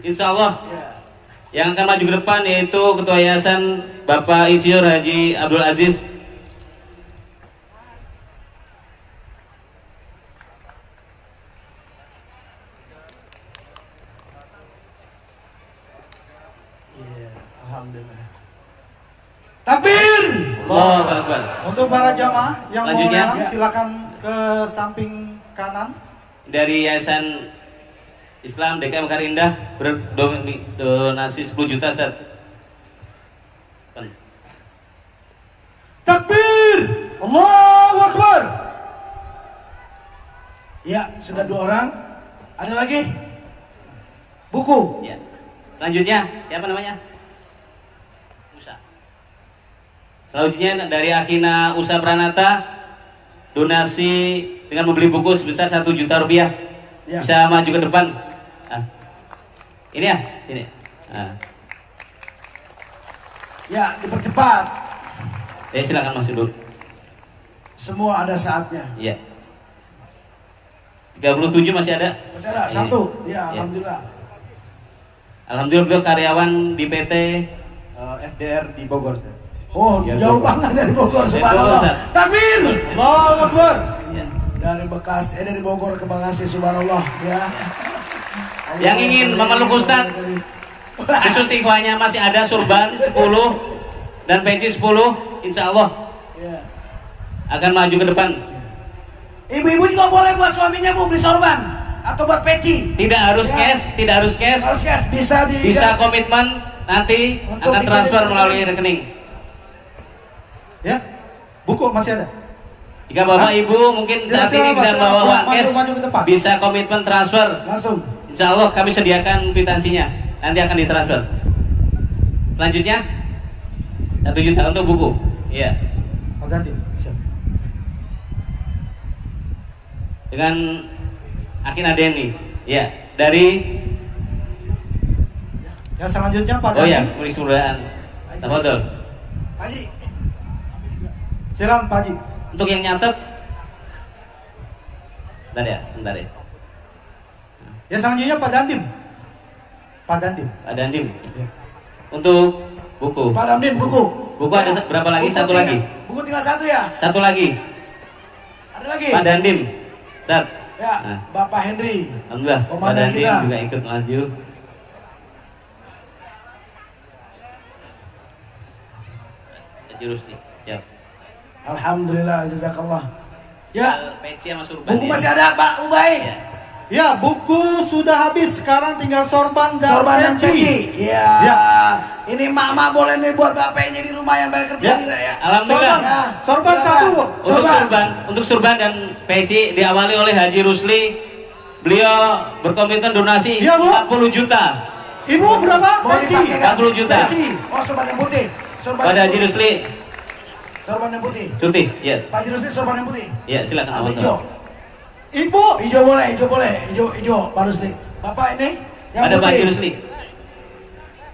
Insya Allah yang akan maju ke depan yaitu Ketua Yayasan Bapak Insinyur Haji Abdul Aziz. Alhamdulillah. Takbir. Allahu Akbar. untuk para jamaah yang mau Lanjutnya. lelang, silakan ke samping kanan. Dari Yayasan Islam DKM Mekar Indah berdonasi 10 juta Ustaz. Takbir. Allahu Akbar. Ya, sudah 2 orang. Ada lagi? Buku. Ya. Selanjutnya siapa namanya? Usa. Selanjutnya dari Akina Usa Pranata donasi dengan membeli buku sebesar 1 juta rupiah. Ya. Bisa maju ke depan. Ah. Ini ya, ini. Ah. Ya, dipercepat. Silakan masuk dulu. Semua ada saatnya. Iya. 37 masih ada? Masih ada Ini. 1. Ya, Ya. alhamdulillah. Alhamdulillah beliau karyawan di PT FDR di Bogor. Oh, Ya, jauh Bogor. banget dari Bogor, Dari subhanallah. Bogor, Ustaz. Takbir. Allahu Akbar. Ya. Dari Bekasi, dari Bogor ke Bekasi, subhanallah. Ya. Yang ingin memeluk Ustaz, khusus ikhwanya masih ada surban 10 dan peci 10, insya Allah Ya. akan maju ke depan. Ibu-ibu juga boleh buat suaminya bu beli sorban atau buat peci. Tidak harus Ya. cash, tidak harus cash, Harus cash, bisa di bisa komitmen nanti Untuk akan bikin transfer itu. melalui rekening. Ya. Buku masih ada. Jika Bapak Ibu mungkin saat Silakan, ini Pak, tidak silakan. bawa uang Maju, cash, maju ke depan. bisa komitmen transfer. langsung. Insya Allah kami sediakan kwitansinya, nanti akan ditransfer. Selanjutnya 1 juta untuk buku. Iya. Oh, ganti. Siap. Dengan Akin Adeni. Ya, dari Yang selanjutnya Pak oh ya, Dandi. Murid Suraan. Tafadhol. Haji. Silakan Pak Haji. Untuk yang nyatet bentar ya. Yang selanjutnya Pak Dandim. Pak Dandim. Ada Andim. Ya. Untuk buku. Pak Damdin buku. Buku ada berapa lagi? Buku Satu tinggal- lagi. Buku tinggal satu ya. Satu lagi. Ada lagi. Pak Dandim. Ustaz. Ya, Nah. Bapak Henry. Alhamdulillah, Pak Komandan Dandim kita. juga ikut maju. Jurus nih, siap. Alhamdulillah, jazakallah. Ya, Peci sama surban. buku ya. masih ada Pak Ubay. Ya. Ya, buku sudah habis. Sekarang tinggal sorban dan Sorban dan peci. peci. Ya. Ya. Ini mak-mak boleh nih buat bapaknya di rumah yang balik kerja Ya. nih ya. Alhamdulillah. Ya, Sorban silakan. satu, Bu. Untuk surban dan peci diawali oleh Haji Rusli. Beliau berkomitmen donasi Iya, Bu. 40 juta. Ibu berapa? Mau Peci. dipakai kan? 40 juta. Peci. Oh, sorban yang putih. Sorban Pada yang Haji putih. Rusli. Sorban yang putih. Cuti, ya. Pak Haji Rusli sorban yang putih. Ya, silakan Apa awal. hijau? Ibu. Hijau boleh, hijau boleh. Hijau Pak Rusli. Bapak ini yang Ada Pak Haji putih. Rusli.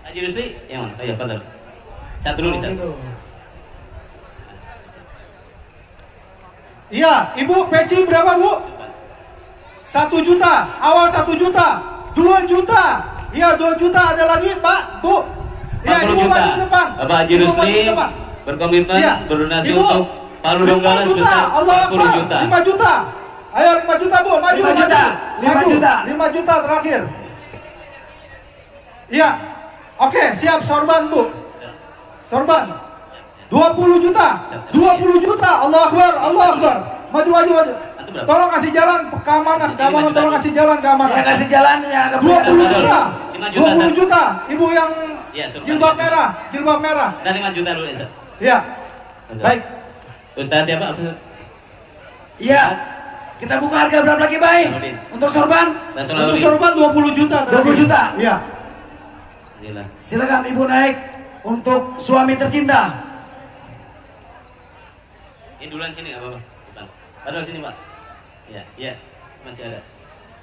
Haji Rusli, yang mana? Oh ya, Fadal. Satu dulu nih, Oh, satu. gitu. Iya, Ibu peci berapa, Bu? 1 juta. Awal 1 juta. 2 juta. Iya, 2 juta. Ada lagi, Pak, Bu. Iya, 40 Ibu juta. maju ke depan. Bapak Haji Ibu Rusli maju ke depan. berkomitmen Iya. berdonasi Ibu, untuk Palu 5 Donggala juta. sebesar Allah 40 Akbar. juta. 5 juta. Ayo 5 juta, Bu. Maju, 5 maju. juta. 5 Maju. juta. 5 juta terakhir. Iya. Oke, siap sorban, Bu. Sorban. 20 juta. 20 juta. Allah Akbar. Allah Akbar. Maju, maju, maju. Itu berapa? Tolong kasih jalan keamanan. Keamanan, tolong kasih jalan keamanan. Yang kasih jalan yang agak 20 Betul. juta. 5 juta, 20 juta. Ibu yang Iya, surban. jilbab merah. Jilbab merah. Dan 5 juta dulu, Ustaz. Iya. Baik. Ustaz siapa? Ustaz? Iya. Kita buka harga berapa lagi, Bay? Salahuddin. Untuk sorban? Dan Untuk Salahuddin. sorban 20 juta. terakhir. 20 juta. Iya. Inilah. Silakan Ibu naik untuk suami tercinta. Ini duluan sini, nggak apa-apa. Bukan. Padahal sini, Pak. Iya, iya. Masih ada.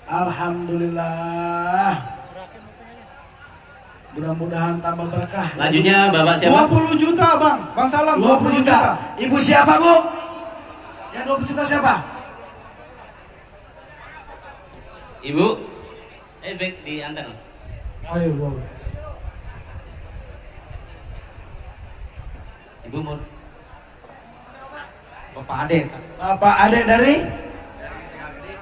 Alhamdulillah. Mudah-mudahan tambah berkah. Lanjutnya Bapak siapa? 20 juta, Bang. Bang Salam 20 juta. Ibu siapa, Bu? Yang 20 juta siapa? Ibu. Baik diantar. Ayo, Bu. Ibu mau. Bapak Ade, Bapak adek dari?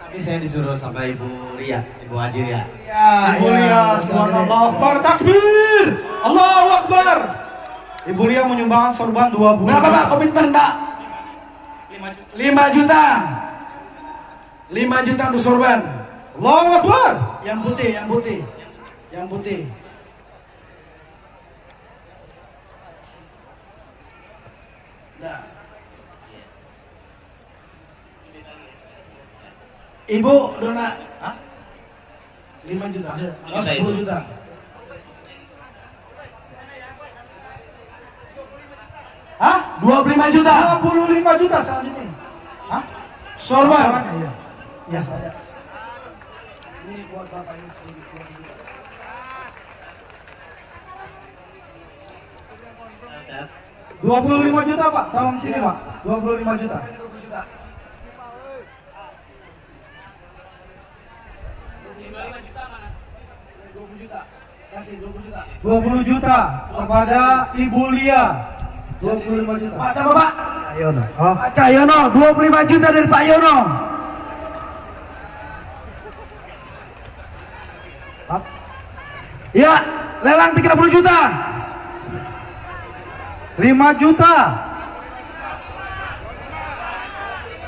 ini saya disuruh sama Ibu Ria, Ibu Haji Ria. Ya, Ibu Lia, subhanallah akbar, takbir. Allahu Akbar. Ibu Lia menyumbangkan sorban 20. Berapa, Pak? Komitmen, Pak? 5 juta. 5 juta untuk sorban. Allahu Akbar. Yang putih, yang putih. Yang putih. Nah. Ibu dona 5 juta. Oh, 10 juta. Hah? 25 juta. 25 juta selanjutnya. Hah? Sorban. Iya. Iya, saya. Ini buat Bapak ini 20 juta. Ustaz. 25 juta, Pak. Tolong sini, Pak. 25 juta. 20 juta. 20 juta. Kasih 20 juta. 20 juta kepada Ibu Lia. 25 juta. Pak sama Pak. Ayono. Oh. Pak Cahyono, 25 juta dari Pak Yono. Ya, lelang 30 juta. 5 juta.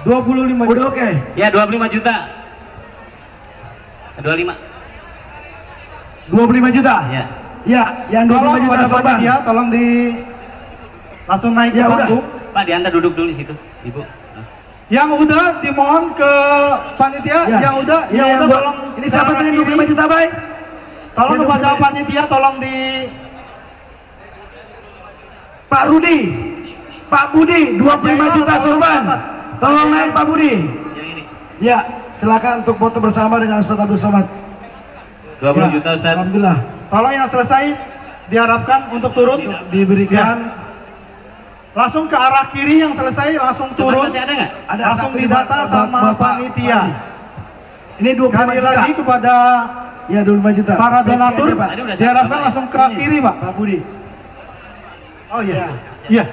25 juta. Udah oke. Ya 25 juta. 25. 25 juta. Ya. Ya, yang 25 juta kepada sorban. panitia, tolong di langsung naik Ya, ke udah. panggung. Pak diantar duduk dulu di situ, Ibu. Yang udah dimohon ke panitia, Ya. yang udah, Ini yang yang udah gua- tolong. Ini siapa ke dengan kiri. 25 juta, Bay? Tolong Yang kepada 25. panitia, tolong di Pak Rudi. Pak Budi, 25 juta sorban. Tolong naik Pak Budi. Yang ini. Ya, silakan untuk foto bersama dengan Ustaz Abdul Somad. 20 Ya, juta Ustaz. Alhamdulillah. tolong yang selesai diharapkan untuk turun. Diberikan Langsung ke arah kiri yang selesai langsung Coba turun. masih ada nggak? ada Langsung satu didata buat sama Bapak panitia. Ini 25 Sekali juta. lagi kepada Ya 25 juta. para Peci donatur aja, Pak. Tadi udah diharapkan sama, langsung ke Ini, kiri, Pak. Pak Budi. Oh iya. Iya.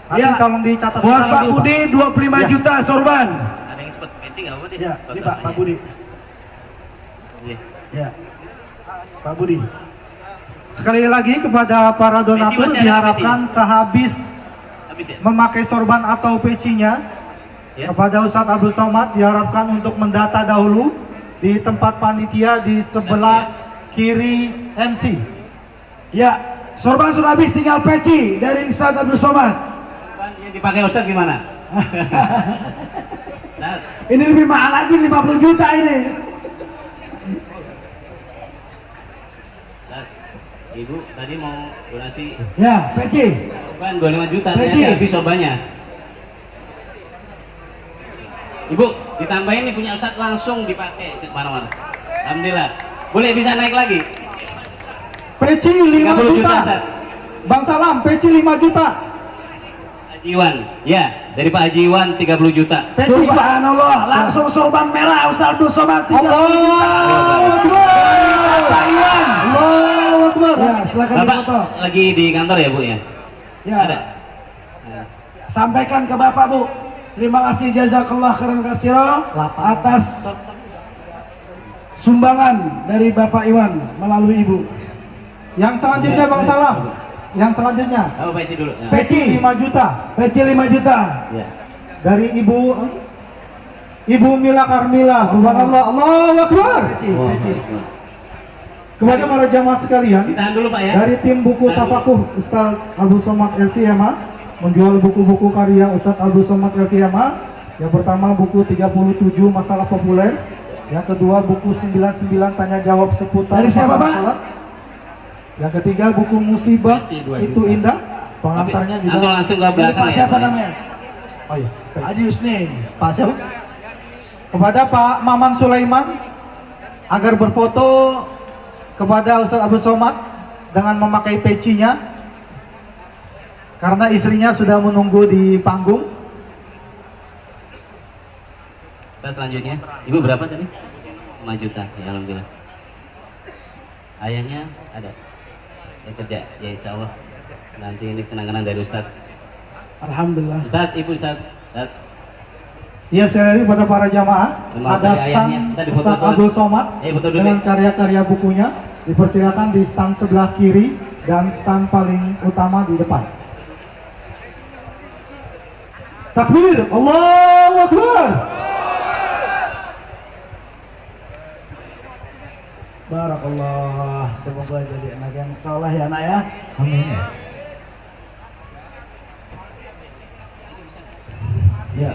Nanti Ya. tolong dicatat Buat sana Pak dulu, Budi 25 Ya. juta sorban. Ada yang cepet matching nggak apa deh? Ya, ini Pak Budi. Iya. Ya. Pak Budi. Sekali lagi kepada para donatur masih ada, diharapkan sehabis Habis ya? memakai sorban atau pecinya, Ya. kepada Ustadz Abdul Somad diharapkan untuk mendata dahulu di tempat panitia di sebelah kiri MC. Ya, sorban sudah habis, tinggal peci dari Ustaz Abdul Somad. Ban yang dipakai Ustaz gimana? Ustaz, Ini lebih mahal lagi, 50 juta ini. Ustaz, Ibu tadi mau donasi Ya, peci. sorban 25 juta, Peci. ternyata habis sorbannya. Ibu, ditambahin nih punya Ustaz langsung dipakai ke mana-mana. Alhamdulillah. Boleh bisa naik lagi? Peci 5 30 juta, juta. Ustaz. Bang Salam, peci 5 juta. Haji Iwan, ya dari Pak Haji Iwan 30 juta. Peci Pak. Subhanallah, langsung sorban merah Ustaz Abdul Somad 30 juta. Allahu Akbar. Pak Iwan. Allahu Akbar. Ya, silakan Bapak difoto. lagi di kantor ya Bu ya? Ya. Ada. Sampaikan ke Bapak, Bu. Terima kasih jazakallah khairan katsira atas sumbangan dari Bapak Iwan melalui Ibu. Yang selanjutnya Bang Salam. Yang selanjutnya Apa peci dulu? Ya. peci 5 juta Peci 5 juta. Ya. dari Ibu Mila Karmila. Subhanallah. Allahu Akbar. Peci, peci. Kepada para jamaah sekalian, Ditahan dulu Pak ya. dari tim buku Tapakuh Ustaz Abdul Somad LCMA menjual buku-buku karya Ustaz Abdul Somad LCMA. Yang pertama buku 37 masalah populer, yang kedua buku 99 tanya jawab seputar Dari siapa, masalah Pak? salat. Yang ketiga buku musibah Peci 2 itu juta. indah. Pengantarnya Antum juga. langsung ke Ini belakang Pak ya. siapa Pak, ya? namanya? Oh iya. Adi Husni. Pak siapa? Kepada Pak Maman Sulaiman agar berfoto kepada Ustaz Abdul Somad dengan memakai pecinya karena istrinya sudah menunggu di panggung. Kita selanjutnya, Ibu berapa tadi? 5 juta, ya alhamdulillah. Ayahnya ada, ya kerja, ya insya Allah. Nanti ini kenang-kenang dari Ustadz. Alhamdulillah. Ustadz, Ibu Ustadz, Ustadz. Iya, sekali pada para jamaah Terima ada kasih stand ayahnya. Tadi foto Ustaz soal. Abdul Somad Foto dulu dengan deh. karya-karya bukunya. Dipersilakan di stand sebelah kiri dan stand paling utama di depan. Takbir, Allahu Akbar. Barakallah. Semoga jadi anak yang soleh ya anak ya. Amin. Ya.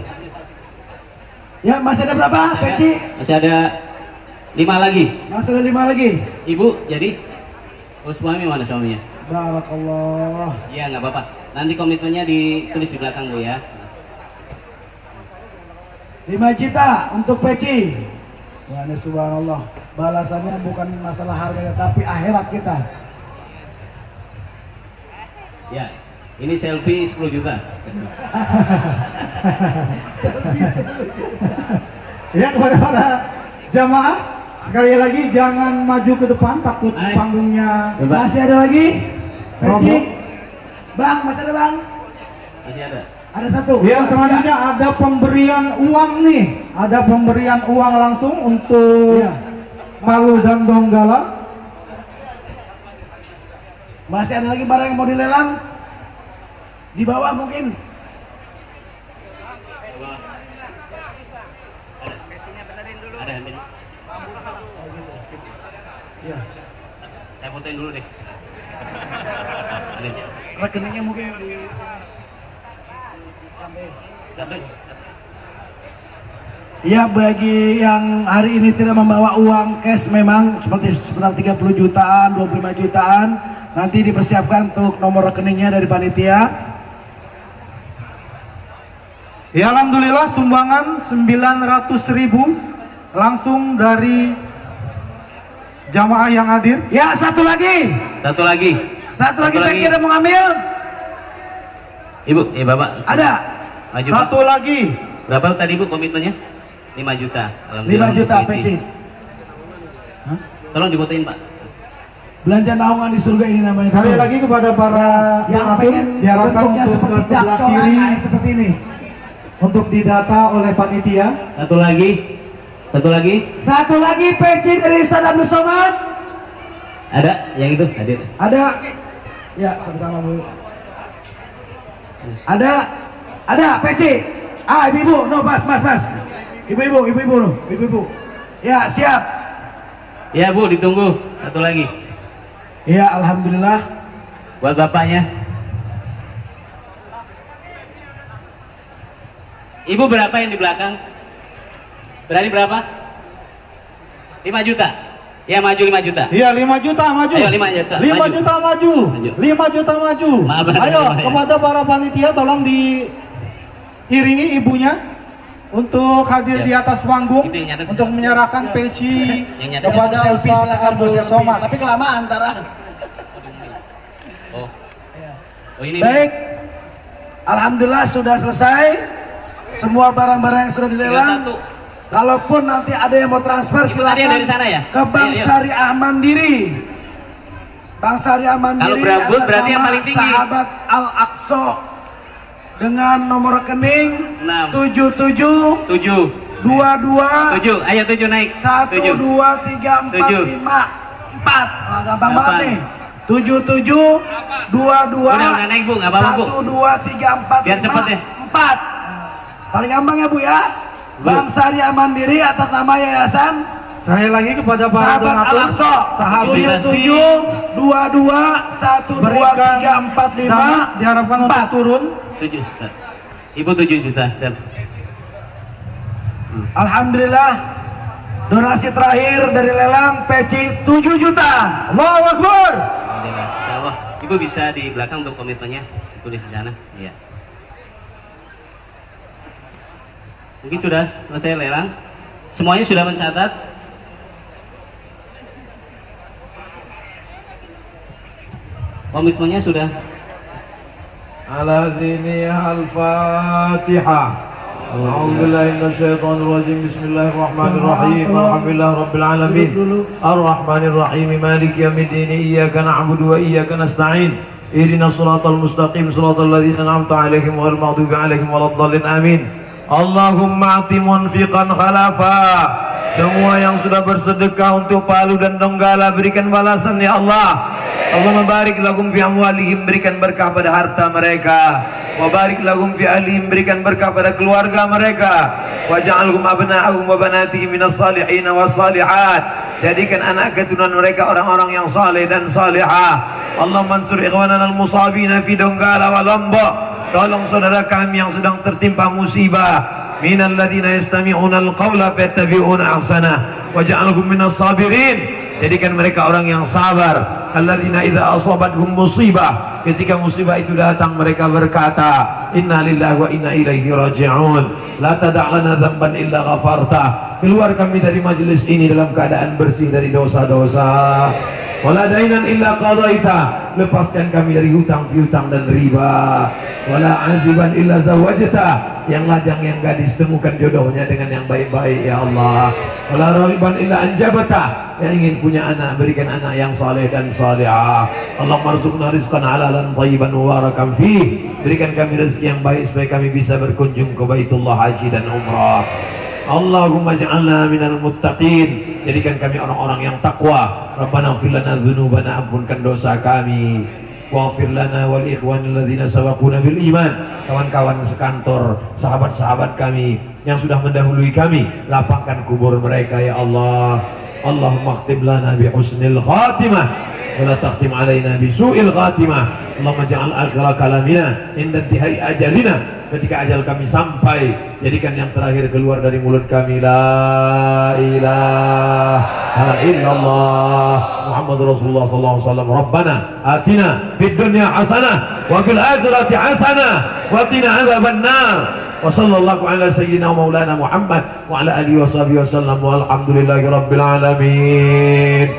Ya, masih ada berapa peci? Masih ada 5 lagi. Masih ada 5 lagi. Ibu, jadi, oh suami mana suaminya? Barakallah. Iya nggak apa-apa. Nanti komitmennya ditulis di belakang Bu ya. 5 juta untuk peci. Ya, ini subhanallah. Balasannya bukan masalah harganya tapi akhirat kita. Ya, ini selfie 10 juta. Ya, kepada para jamaah sekali lagi jangan maju ke depan takut Ayo. panggungnya Coba. Masih ada lagi? Peci. roboh. Bang, masih ada bang? Masih ada. Ada satu. Ya, selanjutnya ada pemberian uang nih. Ada pemberian uang langsung untuk Iya. Palu dan Donggala. Masih ada lagi barang yang mau dilelang? Di bawah mungkin. Ada handphone. Iya. Saya fotoin dulu deh. Ini. Rekeningnya mungkin di Satu. Ya, bagi yang hari ini tidak membawa uang cash memang seperti sekitar 30 jutaan, 25 jutaan, nanti dipersiapkan untuk nomor rekeningnya dari panitia. Ya, alhamdulillah sumbangan 900.000 langsung dari jamaah yang hadir. Ya, satu lagi. Satu lagi. Satu lagi PC ada mau ngambil? Ibu, Bapak. Ada. Maju, Satu Pak. lagi. Berapa tadi Bu komitmennya? 5 juta. 5 juta untuk PC. Hah? Tolong difotoin Pak. Belanja naungan di surga ini namanya. Sekali lagi kepada para yang donatur pengen diharapkan bentuknya untuk seperti ke sebelah dakcoran, kiri nah, seperti ini. untuk didata oleh panitia. Satu lagi. Satu lagi. Satu lagi PC dari Ustaz Abdul Somad. Ada yang itu hadir. Ada. Ya, sama-sama Bu. Ada PC. Ah, ibu-ibu, no, mas. Ibu-ibu, no, ibu-ibu. Ya, siap. Ya Bu, ditunggu. Satu lagi. Ya, alhamdulillah. Buat bapaknya. Ibu berapa yang di belakang? Berani berapa? 5 juta. Ya, maju 5 juta. Iya, 5 juta maju. Ayo, 5 juta. 5 Maju. juta maju. Maju. 5 juta maju. Maaf, Ayo, ya. kepada para panitia tolong diiringi ibunya untuk hadir Ya. di atas panggung Itu yang nyatet. untuk menyerahkan peci Yang nyatet. kepada selfie Ustaz silakan Abdul selfie. Somad. Tapi kelamaan antara. Oh. Oh, ini. Baik. Alhamdulillah sudah selesai. Semua barang-barang yang sudah dilelang. Tinggal satu. Kalaupun nanti ada yang mau transfer Itu tadi silakan dari sana ya? ke Bank Iya, iya. Syariah Mandiri. Bank Syariah Mandiri. Kalau berabut atas berarti yang nama paling tinggi. Sahabat Al-Aqsa dengan nomor rekening 6. 77 7. 22 7. Ayo 7 naik. 1 7. 2 3 4 Tujuh. 5 4. Wah, gampang banget Delapan. nih. 77 22 Udah naik Bu, nggak apa-apa Bu. 1 2 3 4 Biar 5 cepet ya. 4. Paling gampang ya Bu ya. Bu. Bank Syariah Mandiri atas nama yayasan Sekali lagi kepada para Sahabat donatur, Al-Aqsa. sahabat 77 22 1 2 berikan 3 4 5 dana, diharapkan untuk 4. turun. 7 juta. Ibu 7 juta. Siap. Alhamdulillah donasi terakhir dari lelang peci 7 juta. Allahu Akbar. Alhamdulillah. Insyaallah. Ibu bisa di belakang untuk komitmennya ditulis di sana. Iya. Mungkin sudah selesai lelang. Semuanya sudah mencatat. Komitmennya sudah. على زينها الفاتحة أعوذ بالله من الشيطان الرجيم بسم الله الرحمن الرحيم الحمد لله رب العالمين الرحمن الرحيم مالك يوم الدين إياك نعبد وإياك نستعين اهدنا الصراط المستقيم صراط الذين أنعمت عليهم غير المغضوب عليهم ولا الضالين آمين اللهم أعط منفقا خلفا. Semua yang sudah bersedekah untuk Palu dan Donggala berikan balasan ya Allah. Allahumma barik lahum fi amwalihim, berikan berkah pada harta mereka. Wa barik lahum fi ahlihim, berikan berkah pada keluarga mereka. Waj'alhum abna'ahum wa banatihim minas salihin was salihat. Jadikan anak keturunan mereka orang-orang yang saleh dan salihah. Allah mansur ikhwanana al-musabina fi Donggala wa Lombok. Tolong saudara kami yang sedang tertimpa musibah. Minal ladzina yastami'una al-qawla fayattabi'una ahsana. Waj'alhum minas sabirin. Jadikan mereka orang yang sabar. Alladzina idza asabathum musibah, ketika musibah itu datang mereka berkata, inna lillahi wa inna ilaihi raji'un. La tada' lana dzamban illa ghafarta. Keluar kami dari majelis ini dalam keadaan bersih dari dosa-dosa. wala dainan illa qadaita, lepaskan kami dari hutang piutang dan riba, wala aziban illa zawajta, yang lajang yang gadis temukan jodohnya dengan yang baik-baik ya Allah, wala raghiban illa anjabata, yang ingin punya anak berikan anak yang saleh dan salihah. Allahumma arzuqna rizqan halalan thayyiban mubarakan fih, berikan kami rezeki yang baik supaya kami bisa berkunjung ke Baitullah haji dan umrah. Allahumma ja'alna minal muttaqin, jadikan kami orang-orang yang takwa. Rabbana ighfir lana dzunubana, ampunkan dosa kami. Waghfir lana wal ikhwanil ladzina sabaquna bil iman, kawan-kawan sekantor, sahabat-sahabat kami yang sudah mendahului kami, lapangkan kubur mereka ya Allah. Allahumma khtim lana bi husnil khatimah wa la takhtim alaina bi su'il khatimah. Allahumma ja'al akhira kalamina inda intihai ajalina, ketika ajal kami sampai, jadikan yang terakhir keluar dari mulut kami la ilaha illallah Muhammadur Rasulullah sallallahu alaihi wasallam. Rabbana atina fid dunya hasanah wa fil akhirati hasanah wa qina adzabannar. Wa sallallahu ala sayyidina maulana Muhammad wa ala alihi washabihi wasallam walhamdulillahi rabbil alamin.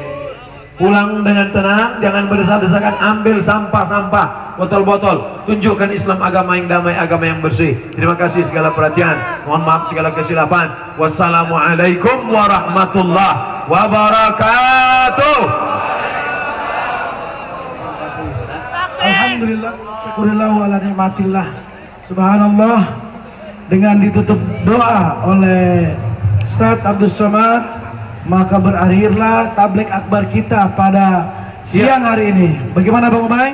Pulang dengan tenang, jangan berdesak-desakan, ambil sampah-sampah, botol-botol, tunjukkan Islam agama yang damai, agama yang bersih. Terima kasih segala perhatian, mohon maaf segala kesilapan. Wassalamualaikum warahmatullahi wabarakatuh. Alhamdulillah, syukurillah wa ala nikmatillah. Subhanallah, dengan ditutup doa oleh Ustadz Abdus Somad, maka berakhirlah tabligh akbar kita pada siang hari ini. Bagaimana Bang Ubay?